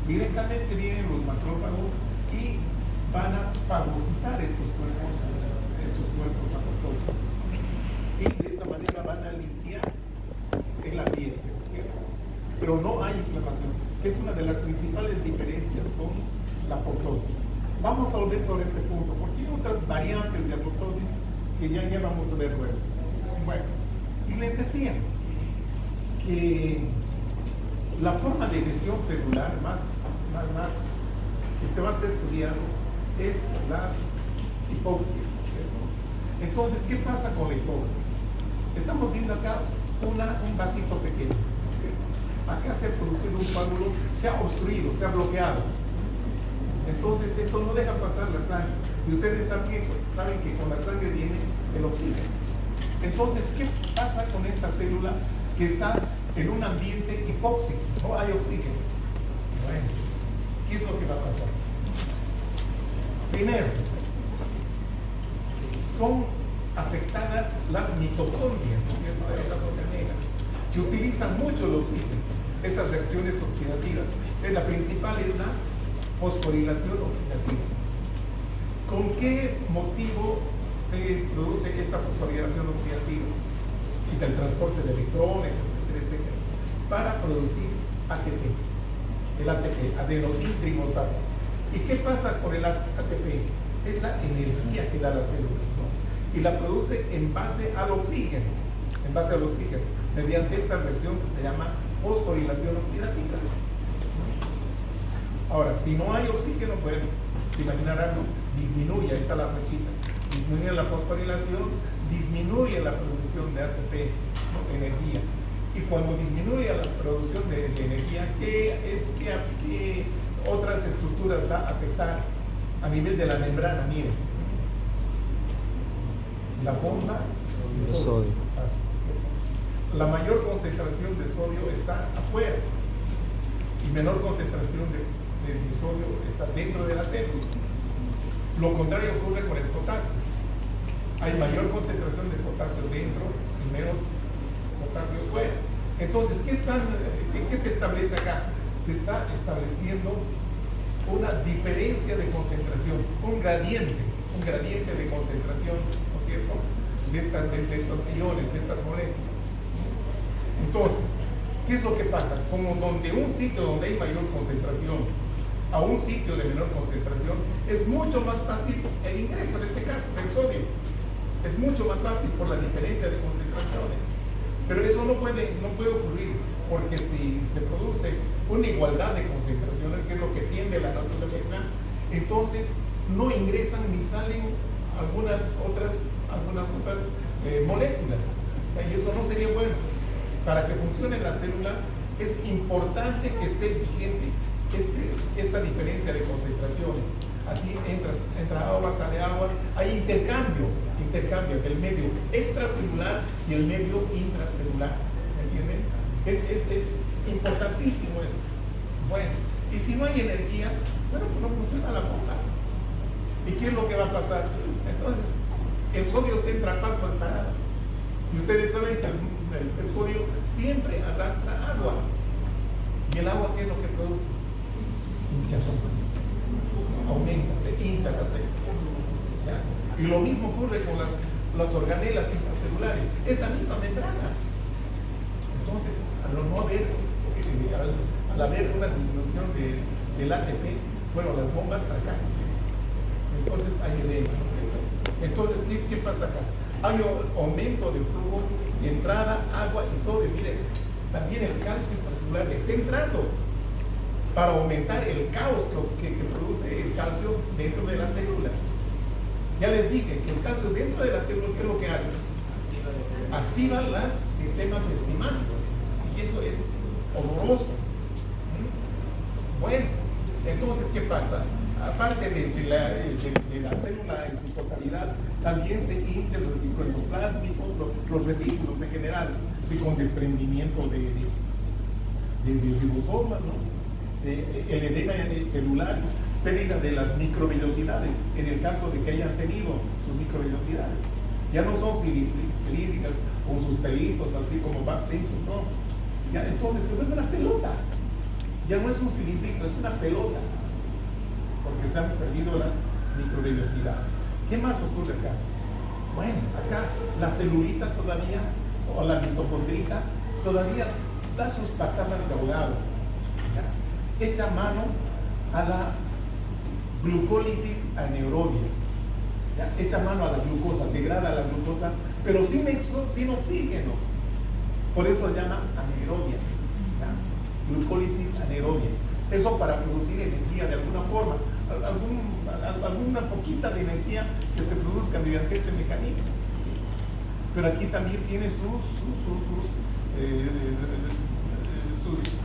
Directamente vienen los macrófagos y van a fagocitar estos cuerpos apoptóticos. Y de esa manera van a limpiar el ambiente, ¿cierto? Pero no hay inflamación, que es una de las principales diferencias con la apoptosis. Vamos a volver sobre este punto, porque hay otras variantes de apoptosis que ya vamos a ver luego. Bueno, y les decía que la forma de lesión celular más que se va a ser estudiado es la hipoxia, ¿cierto? Entonces, ¿qué pasa con la hipoxia? Estamos viendo acá un vasito pequeño, ¿cierto? Acá se ha producido un coágulo, se ha obstruido, se ha bloqueado. Entonces, esto no deja pasar la sangre. Y ustedes saben que con la sangre viene el oxígeno. Entonces, ¿qué pasa con esta célula que está en un ambiente hipóxico? No hay oxígeno. Bueno, ¿qué es lo que va a pasar? Primero, son afectadas las mitocondrias, ¿no es cierto?, de estas organelas, que utilizan mucho el oxígeno, esas reacciones oxidativas. La principal es la fosforilación oxidativa. ¿Con qué motivo se produce esta fosforilación oxidativa? Y del transporte de electrones, etcétera, para producir ATP, el ATP, adenosín trifosfato. ¿Y qué pasa con el ATP? Es la energía que da las células, ¿no? Y la produce en base al oxígeno, mediante esta reacción que se llama fosforilación oxidativa. Ahora, si no hay oxígeno, bueno, se imaginarán, ¿no? Disminuye, ahí está la flechita, disminuye la fosforilación, disminuye la producción de ATP, ¿no?, energía. Y cuando disminuye la producción de energía, ¿qué otras estructuras va a afectar a nivel de la membrana? Miren, la bomba de sodio. La mayor concentración de sodio está afuera y menor concentración de sodio está dentro de la célula. Lo contrario ocurre con el potasio. Hay mayor concentración de potasio dentro y menos potasio fuera. Entonces, ¿qué se establece acá? Se está estableciendo una diferencia de concentración, un gradiente de concentración, ¿no es cierto?, de estos iones, de estas moléculas. Entonces, ¿qué es lo que pasa? Como donde un sitio donde hay mayor concentración a un sitio de menor concentración, es mucho más fácil el ingreso, en este caso, del sodio. Es mucho más fácil por la diferencia de concentraciones. Pero eso no puede ocurrir, porque si se produce una igualdad de concentraciones, que es lo que tiende la naturaleza, entonces no ingresan ni salen algunas otras moléculas. Y eso no sería bueno. Para que funcione la célula es importante que esté vigente esta diferencia de concentraciones. Así entra agua, sale agua, hay intercambio del medio extracelular y el medio intracelular, ¿entienden? Es importantísimo eso. Bueno, y si no hay energía, bueno, pues no funciona la bomba. ¿Y qué es lo que va a pasar? Entonces, el sodio se entra a paso al parado. Y ustedes saben que el sodio siempre arrastra agua. ¿Y el agua qué es lo que produce? Hinchazón. Aumenta, se hincha la célula. Y lo mismo ocurre con las organelas intracelulares. Es la misma membrana. Entonces, al haber una disminución del ATP, bueno, las bombas fracasan. Entonces hay edema, ¿no es cierto? Entonces, ¿qué pasa acá? Hay aumento de flujo, de entrada, agua y sodio. Miren, también el calcio intracelular está entrando para aumentar el caos que produce el calcio dentro de la célula. Ya les dije que el calcio dentro de la célula, ¿qué es lo que hace? Activa los sistemas enzimáticos. Y eso es horroroso. Entonces, ¿qué pasa? Aparte de la célula en su totalidad, también se hincha el retículo endoplásmico, los retículos en general, y con desprendimiento de ribosomas, ¿no? El edema celular, pérdida de las microvellosidades, en el caso de que hayan tenido sus microvellosidades. Ya no son cilíndricas con sus pelitos, así como Bart Simpson, no. Ya entonces se vuelve una pelota. Ya no es un cilindrito, es una pelota, porque se han perdido las microvellosidades. ¿Qué más ocurre acá? Bueno, acá la celulita todavía, o la mitocondrita, todavía da sus patadas de ahogado. Echa mano a la glucólisis anaerobia. Echa mano a la glucosa, degrada la glucosa, pero sin oxígeno. Por eso se llama anaerobia. Glucólisis anaerobia. Eso para producir energía de alguna forma, alguna poquita de energía que se produzca mediante este mecanismo. Pero aquí también tiene sus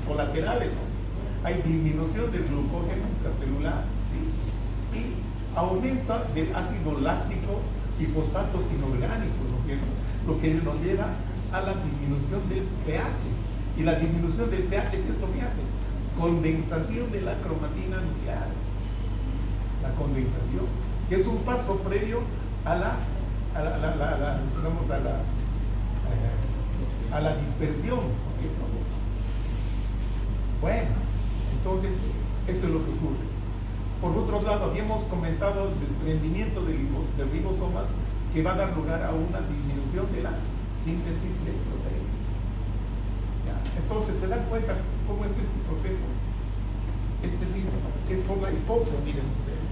colaterales, ¿no? Hay disminución del glucógeno intracelular, ¿sí? Y aumenta del ácido láctico y fosfatos inorgánicos, ¿no es cierto? Lo que nos lleva a la disminución del pH. Y la disminución del pH, ¿qué es lo que hace? Condensación de la cromatina nuclear. La condensación, que es un paso previo a la dispersión, ¿no es cierto? Bueno, entonces, eso es lo que ocurre. Por otro lado, habíamos comentado el desprendimiento de ribosomas que va a dar lugar a una disminución de la síntesis de proteínas. Entonces, ¿se dan cuenta cómo es este proceso? Este ritmo es por la hipoxia, miren ustedes.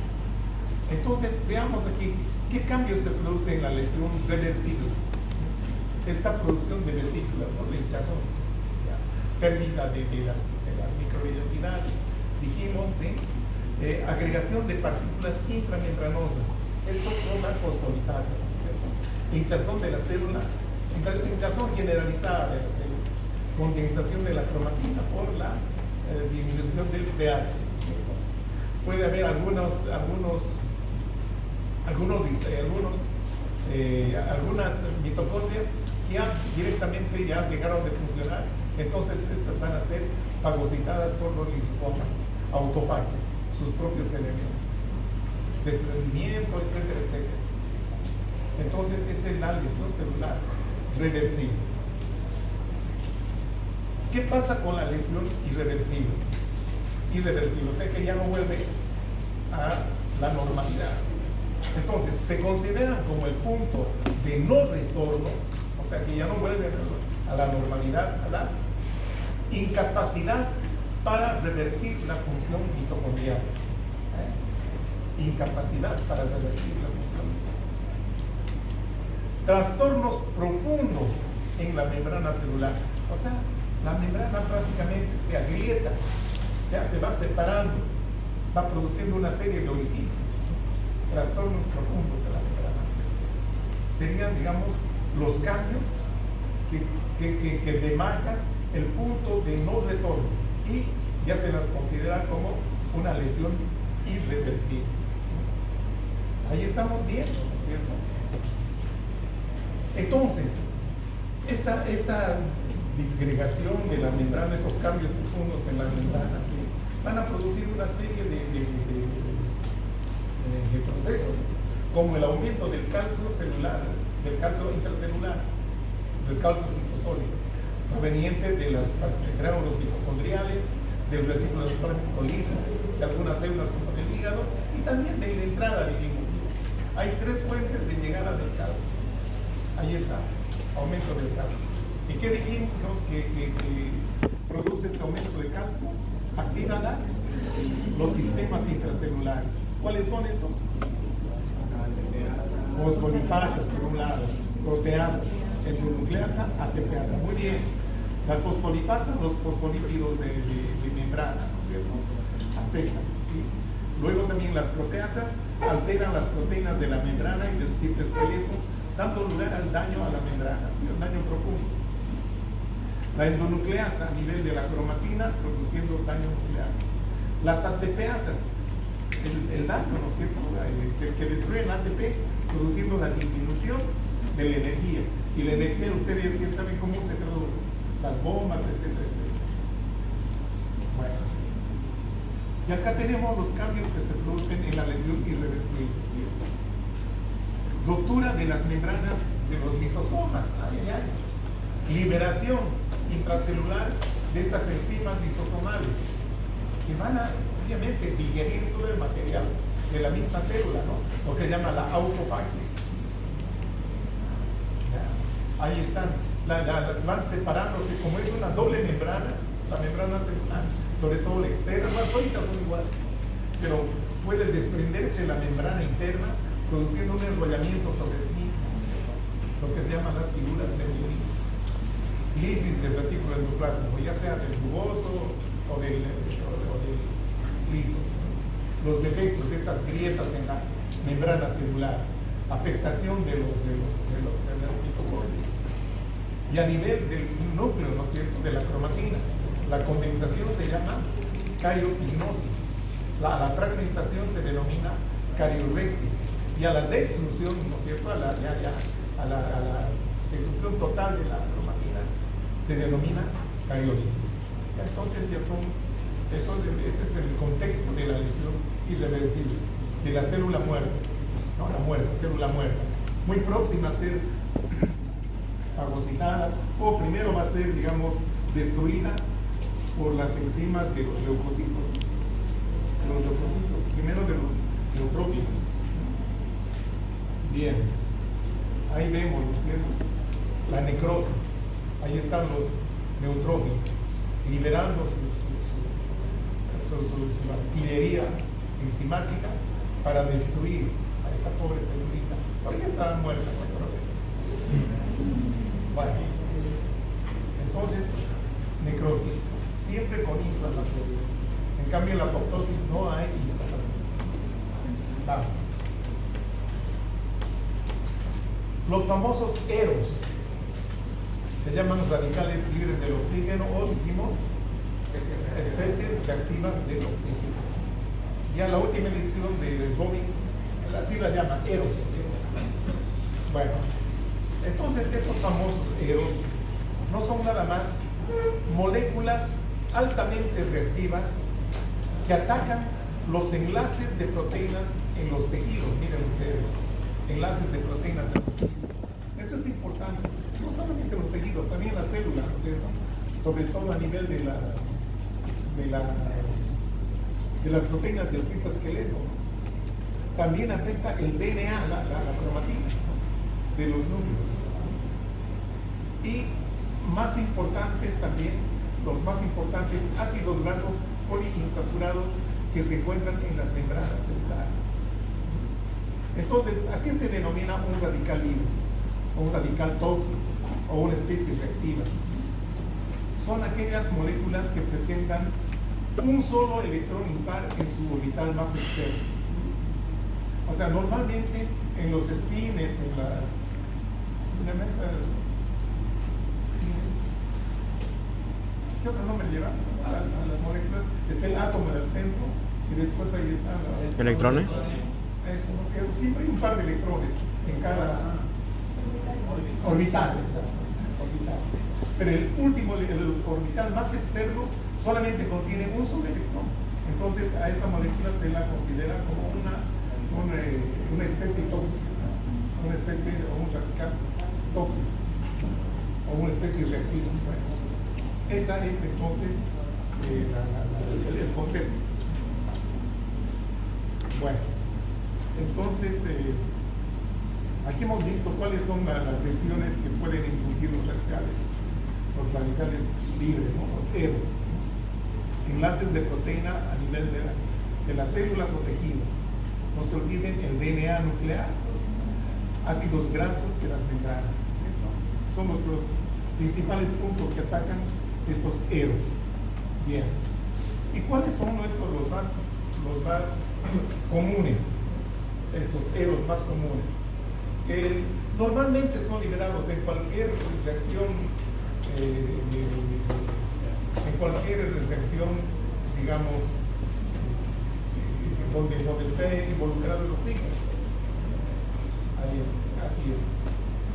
Entonces, veamos aquí, ¿qué cambios se produce en la lesión reversible? Esta producción de vesículas, ¿no? La hinchazón, pérdida de las microvellosidades, dijimos, ¿sí? Agregación de partículas intramembranosas, esto por la fosfolipasa, ¿sí? Hinchazón de la célula, hinchazón generalizada de la célula, condensación de la cromatina por la disminución del pH. Puede haber algunas mitocondrias que directamente ya dejaron de funcionar, entonces estas van a ser fagocitadas por los lisosomas, autofagia, sus propios elementos, desprendimiento, etcétera, etcétera. Entonces, esta es la lesión celular reversible. ¿Qué pasa con la lesión irreversible? Irreversible, o sea que ya no vuelve a la normalidad. Entonces, se consideran como el punto de no retorno, o sea que ya no vuelve a la normalidad, a la incapacidad para revertir la función mitocondrial. Incapacidad para revertir la función. Trastornos profundos en la membrana celular. O sea, la membrana prácticamente se agrieta, ya se va separando, va produciendo una serie de orificios. Trastornos profundos en la membrana celular. Serían, digamos, los cambios que demarcan el punto de no retorno y ya se las considera como una lesión irreversible. Ahí estamos viendo, ¿no es cierto? Entonces, esta disgregación de la membrana, estos cambios profundos en la membrana, ¿sí? Van a producir una serie de procesos, como el aumento del calcio celular, del calcio intracelular, del calcio citosólico, proveniente de los gránulos mitocondriales, del retículo endoplasmático liso, de algunas células como el hígado, y también de la entrada del hemoglobina. Hay tres fuentes de llegada del calcio. Ahí está, aumento del calcio. ¿Y qué dijimos que produce este aumento de calcio? Activa los sistemas intracelulares. ¿Cuáles son estos? Fosfolipasas, por un lado, proteasas, endonucleasa, ATPasa. Muy bien. Las fosfolipasas, los fosfolípidos de membrana, ¿no es cierto? Afectan, ¿sí? Luego también las proteasas alteran las proteínas de la membrana y del citoesqueleto, dando lugar al daño a la membrana, ¿sí? El daño profundo. La endonucleasa a nivel de la cromatina, produciendo daño nuclear. Las ATPasas, el daño, ¿no es cierto? Que destruyen ATP, produciendo la disminución de la energía. Y la energía, ustedes ya saben cómo se traduce, las bombas, etcétera, etcétera. Bueno, y acá tenemos los cambios que se producen en la lesión irreversible. Ruptura de las membranas de los lisosomas, liberación intracelular de estas enzimas lisosomales, que van a, obviamente, digerir todo el material de la misma célula, ¿no? Lo que llama la autofagia. Ahí están, las van separándose, como es una doble membrana, la membrana celular, sobre todo la externa, las todas son iguales, pero puede desprenderse la membrana interna, produciendo un enrollamiento sobre sí mismo, lo que se llaman las figuras de Bellini. Lisis del retículo endoplasmático, ya sea del rugoso o del liso. Los defectos de estas grietas en la membrana celular, afectación de los mitocondrios. Y a nivel del núcleo, ¿no es cierto?, de la cromatina, la condensación se llama cariopignosis, a la fragmentación se denomina cariorexis, y a la destrucción, ¿no es cierto?, a la destrucción total de la cromatina se denomina cariolisis. Entonces este es el contexto de la lesión irreversible, de la célula muerta, ¿no? Célula muerta, muy próxima a ser fagocitada, o primero va a ser, digamos, destruida por las enzimas de los leucocitos. Primero de los neutrófilos. Bien, ahí vemos, ¿no es cierto?, la necrosis. Ahí están los neutrófilos, liberando su artillería enzimática para destruir a esta pobre celulita. Todavía estaba muerta, ¿no? Bueno, entonces, necrosis, siempre con inflamación. En cambio, en la apoptosis no hay inflamación. Vamos. Los famosos EROS se llaman radicales libres del oxígeno, o dijimos especies reactivas del oxígeno. Ya la última edición de Robbins así la llama EROS. Bueno, entonces estos famosos EROS no son nada más moléculas altamente reactivas que atacan los enlaces de proteínas en los tejidos. Miren ustedes, enlaces de proteínas en los tejidos. Esto es importante, no solamente los tejidos, también las células, ¿no es cierto? Sobre todo a nivel de las proteínas del citoesqueleto. También afecta el DNA, la cromatina de los núcleos. Y más importantes también, los más importantes ácidos grasos poliinsaturados que se encuentran en las membranas celulares. Entonces, ¿a qué se denomina un radical libre? O un radical tóxico, o una especie reactiva? Son aquellas moléculas que presentan un solo electrón impar en su orbital más externo. O sea, normalmente en los espines, en la mesa, ¿qué otro nombre lleva a las moléculas? Está el átomo en el centro y después ahí están
¿electrones?
Eso, ¿no es cierto? Siempre hay un par de electrones en cada orbital, exacto, orbital. Pero el último, el orbital más externo, solamente contiene un solo electrón. Entonces a esa molécula se la considera como una especie tóxica, una especie o un radical tóxico, o una especie reactiva. Bueno, esa es entonces el concepto. Bueno, entonces aquí hemos visto cuáles son las lesiones que pueden inducir los radicales libres, ¿no? Los EROS, enlaces de proteína a nivel de las células o tejidos. No se olviden el DNA nuclear, ácidos grasos de las membranas, ¿cierto? Son los principales puntos que atacan estos EROS. Bien. ¿Y cuáles son los más comunes? Estos EROS más comunes, que normalmente son liberados en cualquier reacción, digamos, donde esté involucrado el oxígeno. Ahí, así es.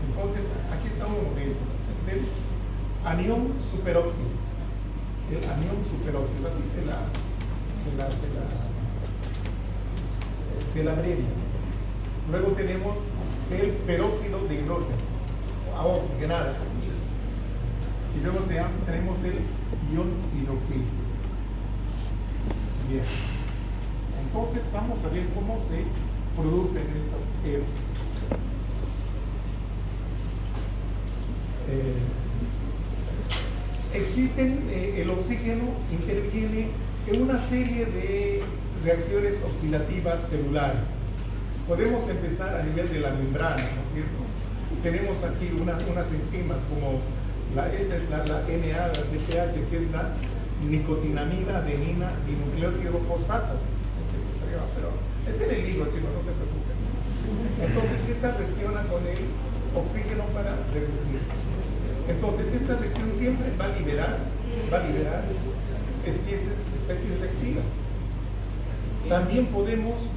Entonces, aquí está un modelo. Es el anión superóxido. El anión superóxido, así se la abrevia. Luego tenemos el peróxido de hidrógeno, agua oxigenada. Y luego tenemos el ion hidroxilo. Bien. Entonces vamos a ver cómo se producen estos existen, el oxígeno interviene en una serie de reacciones oxidativas celulares. Podemos empezar a nivel de la membrana, ¿no es cierto? Tenemos aquí unas enzimas como la NADPH, que es la nicotinamida, adenina y nucleótido fosfato. Pero en el libro, chicos, no se preocupen. Entonces, esta reacciona con el oxígeno para reducirse. Entonces, esta reacción siempre va a liberar especies reactivas. También podemos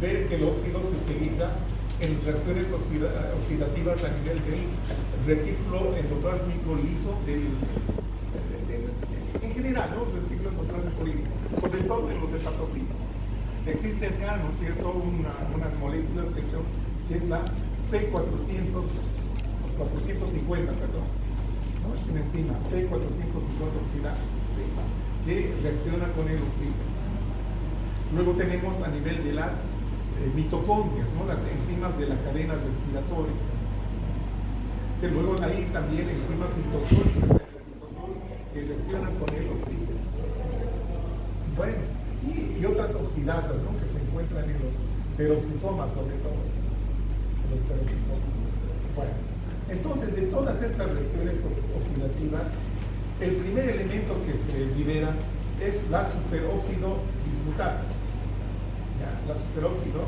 ver que el óxido se utiliza en reacciones oxidativas a nivel del retículo endoplásmico liso en general, ¿no? El retículo endoplásmico liso, sobre todo en los hepatocitos. Existe acá, ¿no es cierto?, unas moléculas que es la P450, perdón, ¿no? Es una enzima P450 oxidasa, ¿sí?, que reacciona con el oxígeno. Luego tenemos a nivel de las mitocondrias, ¿no?, las enzimas de la cadena respiratoria. Que luego hay también enzimas citosólicas que reaccionan con el oxígeno. Bueno, y otras oxidasas, ¿no?, que se encuentran en los peroxisomas, sobre todo. En los peroxisomas. Bueno, entonces, de todas estas reacciones oxidativas, el primer elemento que se libera es la superóxido dismutasa. La superóxido,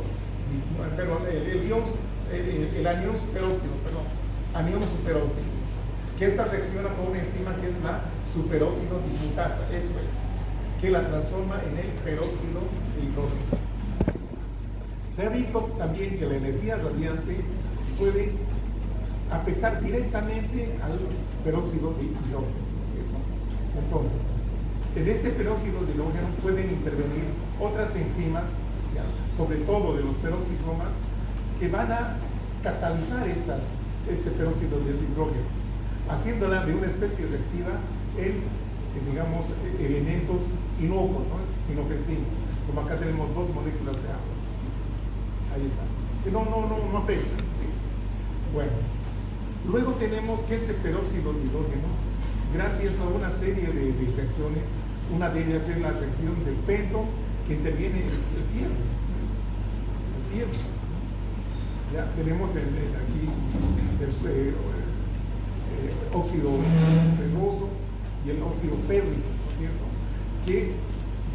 perdón, el anión superóxido, que esta reacciona con una enzima que es la superóxido dismutasa, eso es, que la transforma en el peróxido de hidrógeno. Se ha visto también que la energía radiante puede afectar directamente al peróxido de hidrógeno, ¿cierto? Entonces, en este peróxido de hidrógeno pueden intervenir otras enzimas, sobre todo de los peroxisomas, que van a catalizar este peróxido de hidrógeno, haciéndola de una especie reactiva en digamos, elementos inocuos, ¿no?, inofensivos, como acá tenemos dos moléculas de agua. Ahí está. Que no afectan, ¿sí? Bueno, luego tenemos que este peróxido de hidrógeno, gracias a una serie de reacciones, una de ellas es la reacción del pento, que interviene el fierro. Ya tenemos aquí el óxido ferroso y el óxido férrico, ¿no es cierto?, que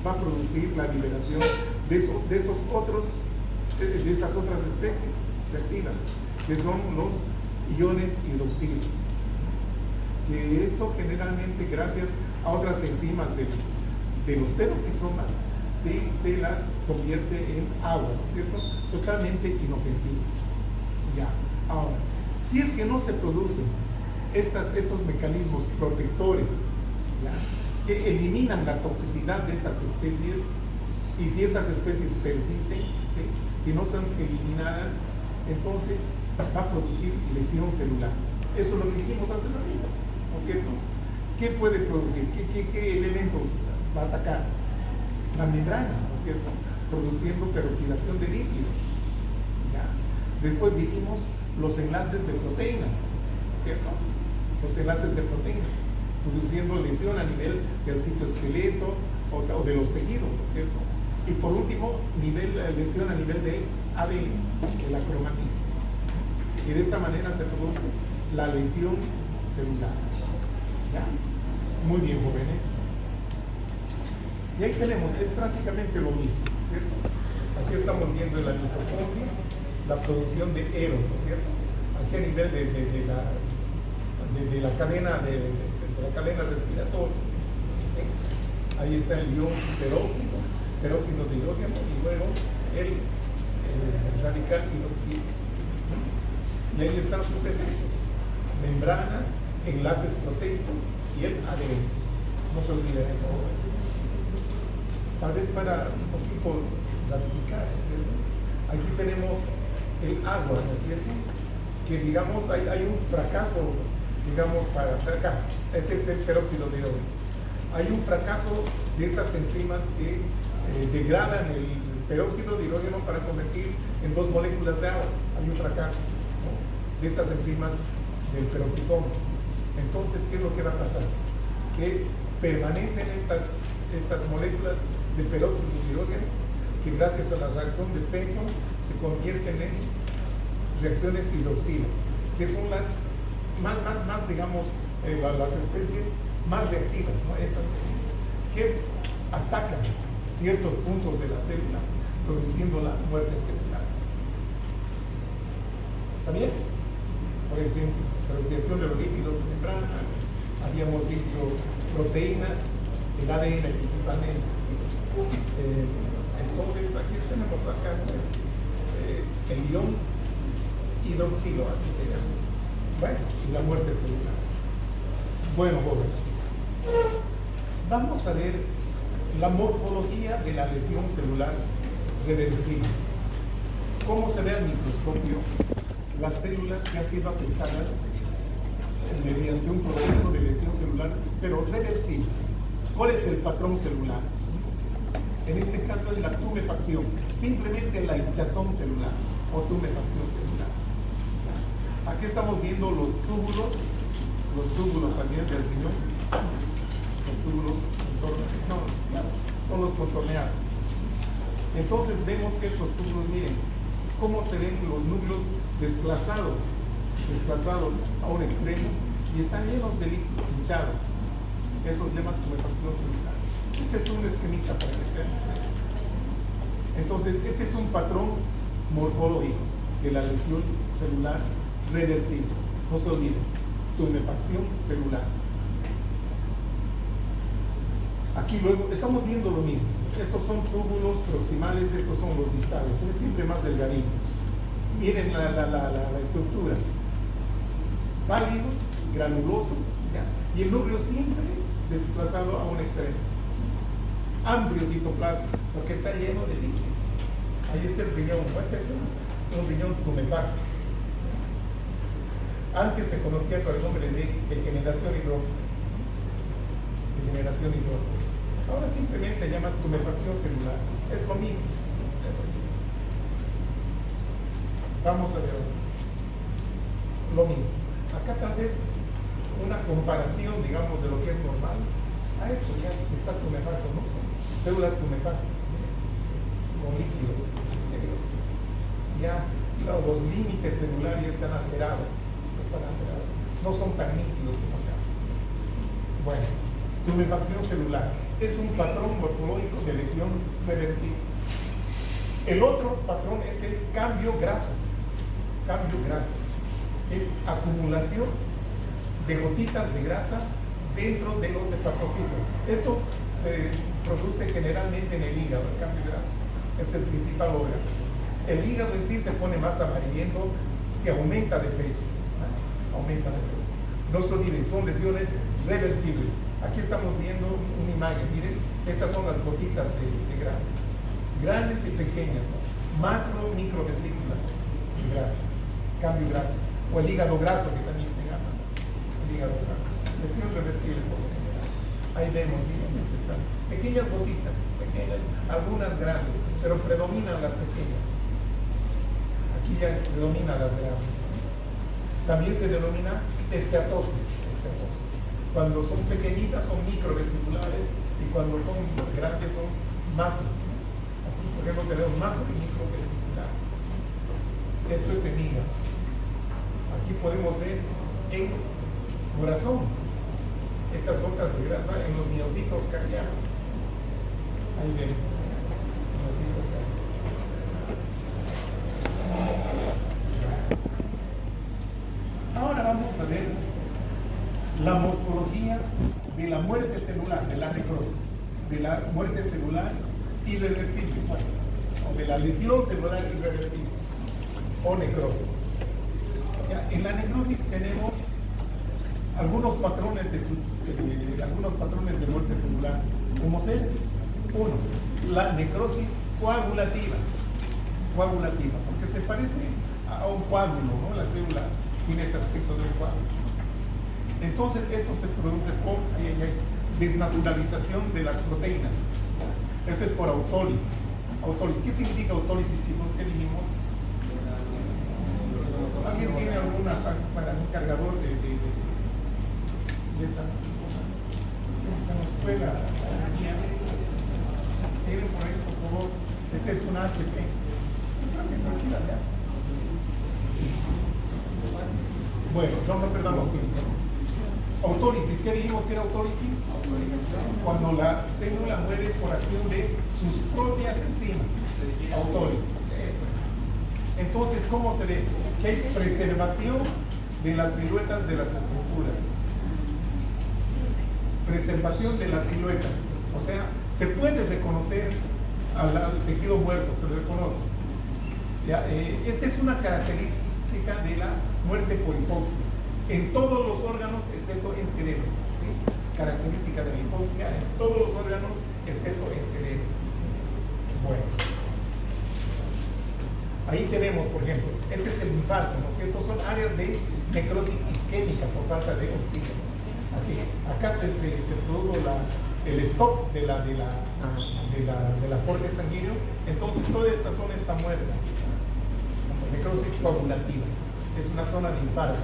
va a producir la liberación de estas otras especies reactivas, que son los iones hidroxílicos. Que esto generalmente, gracias a otras enzimas de los peroxisomas, se las convierte en agua, ¿no es cierto?, totalmente inofensivo. Ya, ahora, si es que no se producen estos mecanismos protectores, ¿ya?, que eliminan la toxicidad de estas especies, y si estas especies persisten, ¿sí?, si no son eliminadas, entonces va a producir lesión celular. Eso es lo que dijimos hace ratito, ¿no es cierto? ¿Qué puede producir? ¿Qué elementos va a atacar? La membrana, ¿no es cierto?, produciendo peroxidación de líquidos. ¿Ya? Después dijimos los enlaces de proteínas, ¿no es cierto? Los enlaces de proteínas, produciendo lesión a nivel del citoesqueleto o de los tejidos, ¿no es cierto? Y por último, lesión a nivel del ADN, de la cromatina. Y de esta manera se produce la lesión celular. ¿Ya? Muy bien, jóvenes. Y ahí tenemos, es prácticamente lo mismo, ¿cierto? Aquí estamos viendo en la mitocondria la producción de Eros, ¿no es cierto? Aquí a nivel de la cadena la cadena respiratoria, ¿sí? Ahí está el ion superóxido, peróxido de hidrógeno y luego el radical hidroxilo. Y ahí están sus efectos: membranas, enlaces proteicos y el ADN. No se olviden eso. Tal vez para un poquito ratificar, ¿no es cierto? Aquí tenemos el agua, ¿no es cierto? Que digamos hay un fracaso, digamos, para acá. Este es el peróxido de hidrógeno. Hay un fracaso de estas enzimas que degradan el peróxido de hidrógeno para convertir en 2 moléculas de agua. Hay un fracaso, ¿no?, de estas enzimas del peroxisoma. Entonces, ¿qué es lo que va a pasar? Que permanecen estas moléculas de peróxido de hidrógeno que gracias a la reacción de Penton se convierten en reacciones hidroxilo, que son las más digamos, las especies más reactivas, ¿no? Estas que atacan ciertos puntos de la célula, produciendo la muerte celular. ¿Está bien? Por ejemplo, peroxidación de los lípidos de membrana, habíamos dicho proteínas, el ADN principalmente. Entonces, aquí tenemos acá el ion hidroxilo, así se llama. Bueno, y la muerte celular. Bueno, jóvenes, vamos a ver la morfología de la lesión celular reversible. ¿Cómo se ve al microscopio las células que han sido afectadas mediante un proceso de lesión celular, pero reversible? ¿Cuál es el patrón celular? En este caso es la tumefacción, simplemente la hinchazón celular o tumefacción celular. Aquí estamos viendo los túbulos también del riñón, los túbulos son los contorneados. Entonces vemos que estos túbulos, miren cómo se ven los núcleos desplazados a un extremo y están llenos de líquido hinchado. Eso se llama tumefacción celular. Este es un esquemita para que vean. Entonces, este es un patrón morfológico de la lesión celular reversible. No se olviden, tumefacción celular. Aquí luego estamos viendo lo mismo. Estos son túbulos proximales, estos son los distales, siempre más delgaditos. Miren la estructura. Pálidos, granulosos, ¿ya? Y el núcleo siempre desplazado a un extremo. Amplio citoplasma, porque está lleno de líquido. Ahí está el riñón. Este es un riñón tumefacto. Antes se conocía por el nombre de degeneración hidrógena. Ahora simplemente se llama tumefacción celular. Es lo mismo. Vamos a ver lo mismo. Acá tal vez una comparación, digamos, de lo que es normal a esto. Ya está tumefacto, ¿no? Son células tumefactas con líquido. Ya los límites celulares están alterados. No son tan nítidos como acá. Bueno, tumefacción celular es un patrón morfológico de lesión reversible. El otro patrón es el cambio graso. Es acumulación de gotitas de grasa dentro de los hepatocitos. Esto se produce generalmente en el hígado. El cambio graso es el principal órgano. El hígado en sí se pone más amarillento y aumenta de peso. No se olviden, son lesiones reversibles. Aquí estamos viendo una imagen. Miren, estas son las gotitas de grasa, grandes y pequeñas, ¿no? Macro, micro vesículas de grasa, cambio graso, o el hígado graso, que también se llama, ¿no? El hígado graso, lesión reversible por lo general. Ahí vemos, miren, están pequeñas gotitas, algunas grandes, pero predominan las pequeñas. Aquí ya predominan las grandes. También se denomina esteatosis. Cuando son pequeñitas son microvesiculares y cuando son grandes son macro. Aquí, por ejemplo, tenemos macro y microvesicular. Esto es en hígado. Aquí podemos ver en corazón estas gotas de grasa en los miocitos cardíacos. Ahí vemos miocitos cardíacos. Ahora vamos a ver la morfología de la muerte celular, de la necrosis, de la muerte celular irreversible, o de la lesión celular irreversible, o necrosis. Ya, en la necrosis tenemos algunos patrones de muerte celular, como ser, uno, la necrosis coagulativa, porque se parece a un coágulo, ¿no? La célula tiene ese aspecto de un coágulo. Entonces esto se produce por desnaturalización de las proteínas. Esto es por autólisis. ¿Qué significa autólisis, chicos? ¿Qué dijimos? ¿Alguien tiene alguna para un cargador de esta cosa? Se nos fue la energía. Tienen por ahí, por favor. Este es un HP. Bueno, no perdamos tiempo. Autólisis, ¿qué dijimos que era autólisis? Cuando la célula muere por acción de sus propias enzimas. Autólisis, eso es. Entonces, ¿cómo se ve? Que hay preservación de las siluetas de las estructuras. Preservación de las siluetas. O sea, se puede reconocer al tejido muerto, se le reconoce. Ya, esta es una característica de la muerte por hipoxia. En todos los órganos, excepto en cerebro. ¿Sí? Característica de la hipoxia en todos los órganos, excepto en cerebro. Bueno. Ahí tenemos, por ejemplo, este es el infarto, ¿no es cierto? Son áreas de necrosis isquémica por falta de oxígeno. Así, acá se produjo el stop del aporte sanguíneo, entonces toda esta zona está muerta. Necrosis coagulativa, es una zona de infarto.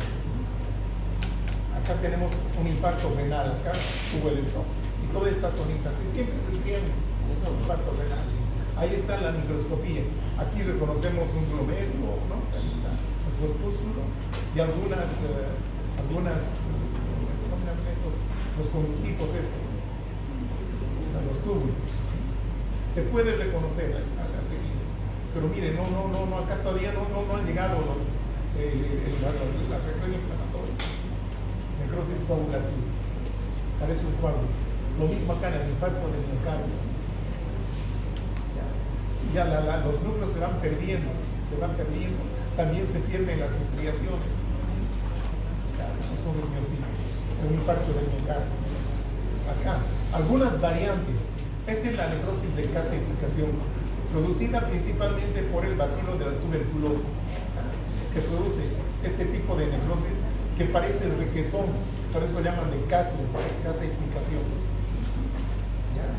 Acá tenemos un infarto renal, acá hubo el stop, y toda esta zonita, siempre se tiene un infarto renal. Ahí está la microscopía. Aquí reconocemos un glomérulo, ¿no? Ahí está el corpúsculo y algunas ¿cómo llaman estos? Los conductitos estos, los túbulos. Se puede reconocer al tejido. Pero mire, acá todavía no han llegado las reacciones inflamatorias. Necrosis coagulativa. Parece un coágulo. Lo mismo acá en el infarto del miocardio. Ya los núcleos se van perdiendo, también se pierden las estriaciones. Esos son los miocitos, un infarto del miocardio. Acá, algunas variantes. Esta es la necrosis de calcificación, producida principalmente por el bacilo de la tuberculosis, que produce este tipo de necrosis que parece el requesón, por eso llaman de calcificación.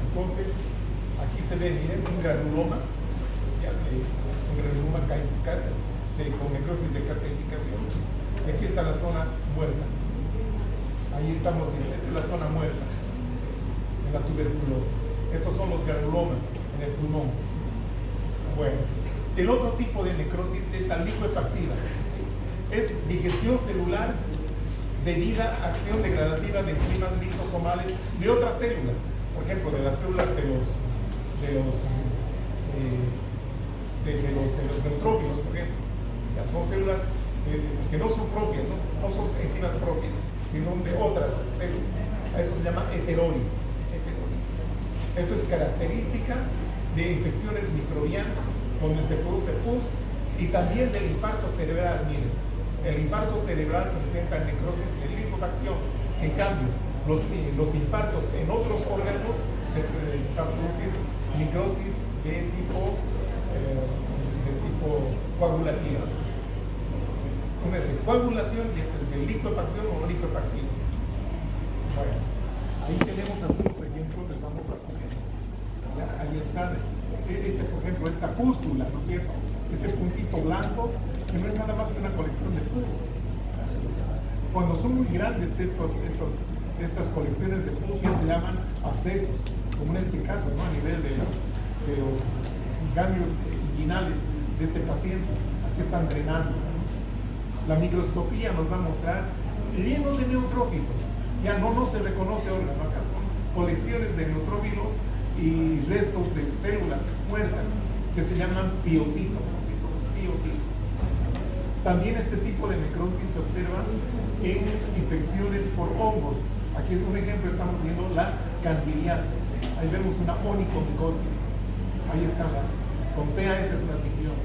Entonces, aquí se ve, miren, un granuloma, con necrosis de calcificación. Y aquí está la zona muerta. Ahí estamos viendo, esta es la zona muerta en la tuberculosis. Estos son los granulomas en el pulmón. Bueno, el otro tipo de necrosis es la lipohepactiva. Es digestión celular debida a acción degradativa de enzimas lisosomales de otras células. Por ejemplo, de las células de los neutrófilos, por ejemplo. Ya son células que no son propias, no son enzimas propias, sino de otras células. A eso se llama heterólisis. Esto es característica de infecciones microbianas, donde se produce pus, y también del infarto cerebral. Miren, el infarto cerebral presenta necrosis de lipofacción. En cambio, los infartos en otros órganos se producen necrosis de tipo coagulativa. Una es de coagulación y esta es de liquefacción o liquefactiva. Bueno, ahí tenemos algunos ejemplos de vamos a poner. Ahí están, por ejemplo, esta pústula, ¿no es cierto? Ese puntito blanco, que no es nada más que una colección de pus. Cuando son muy grandes estas colecciones de pus ya se llaman abscesos, como en este caso, ¿no? A nivel de los ganglios inguinales de este paciente. Aquí están drenando. La microscopía nos va a mostrar lleno de neutrófilos. Ya no se reconoce órgano, acá son colecciones de neutrófilos y restos de células muertas que se llaman piocitos. También este tipo de necrosis se observa en infecciones por hongos. Aquí un ejemplo estamos viendo la candidiasis. Ahí vemos una onicomicosis. Ahí están con PAS es una ficción.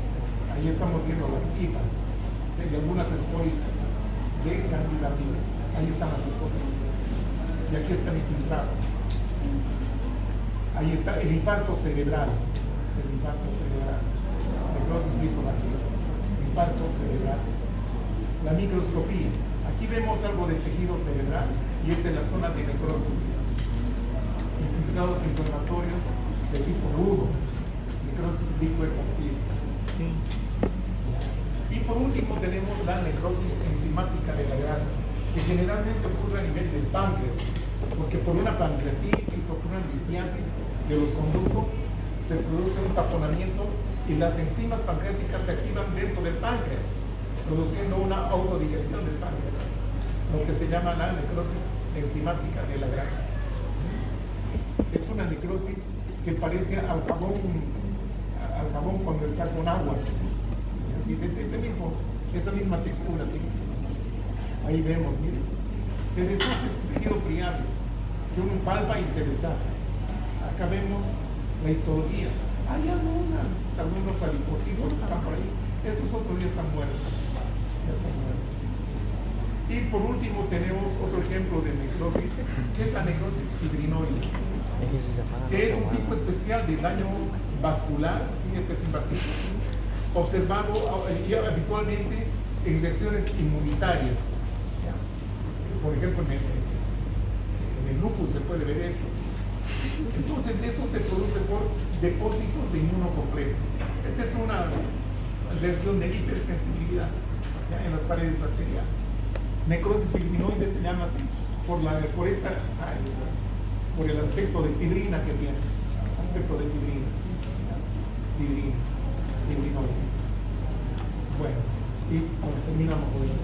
Ahí estamos viendo las hifas y algunas espólicas de candida pica. Ahí están las espólicas. Y aquí está el infiltrado. Ahí está el infarto cerebral. El infarto cerebral. Necrosis blicovagal. Infarto cerebral. La microscopía. Aquí vemos algo de tejido cerebral y esta es la zona de necrosis. Infiltrados inflamatorios de tipo rudo. Necrosis blicoecontiva. Y por último tenemos la necrosis enzimática de la grasa, que generalmente ocurre a nivel del páncreas, porque por una pancreatitis o por una litiasis de los conductos se produce un taponamiento y las enzimas pancreáticas se activan dentro del páncreas, produciendo una autodigestión del páncreas, lo que se llama la necrosis enzimática de la grasa. Es una necrosis que parece al jabón cuando está con agua. Así, esa misma textura tiene. Ahí vemos, miren. Se deshace, es un tejido friable que uno palpa y se deshace. Acá vemos la histología. Hay algunos adipositos que están por ahí. Estos otros ya están muertos. Y por último tenemos otro ejemplo de necrosis, que es la necrosis fibrinoide, que es un tipo especial de daño vascular, ¿sí? Este es un vasito, observado habitualmente en reacciones inmunitarias. Por ejemplo, en el lupus se puede ver esto. Entonces, eso se produce por depósitos de inmunocomplejo. Esta es una reacción de hipersensibilidad en las paredes arteriales. Necrosis fibrinoide se llama así por el aspecto de fibrina que tiene. Aspecto de fibrinoide. Bueno, y terminamos con esto.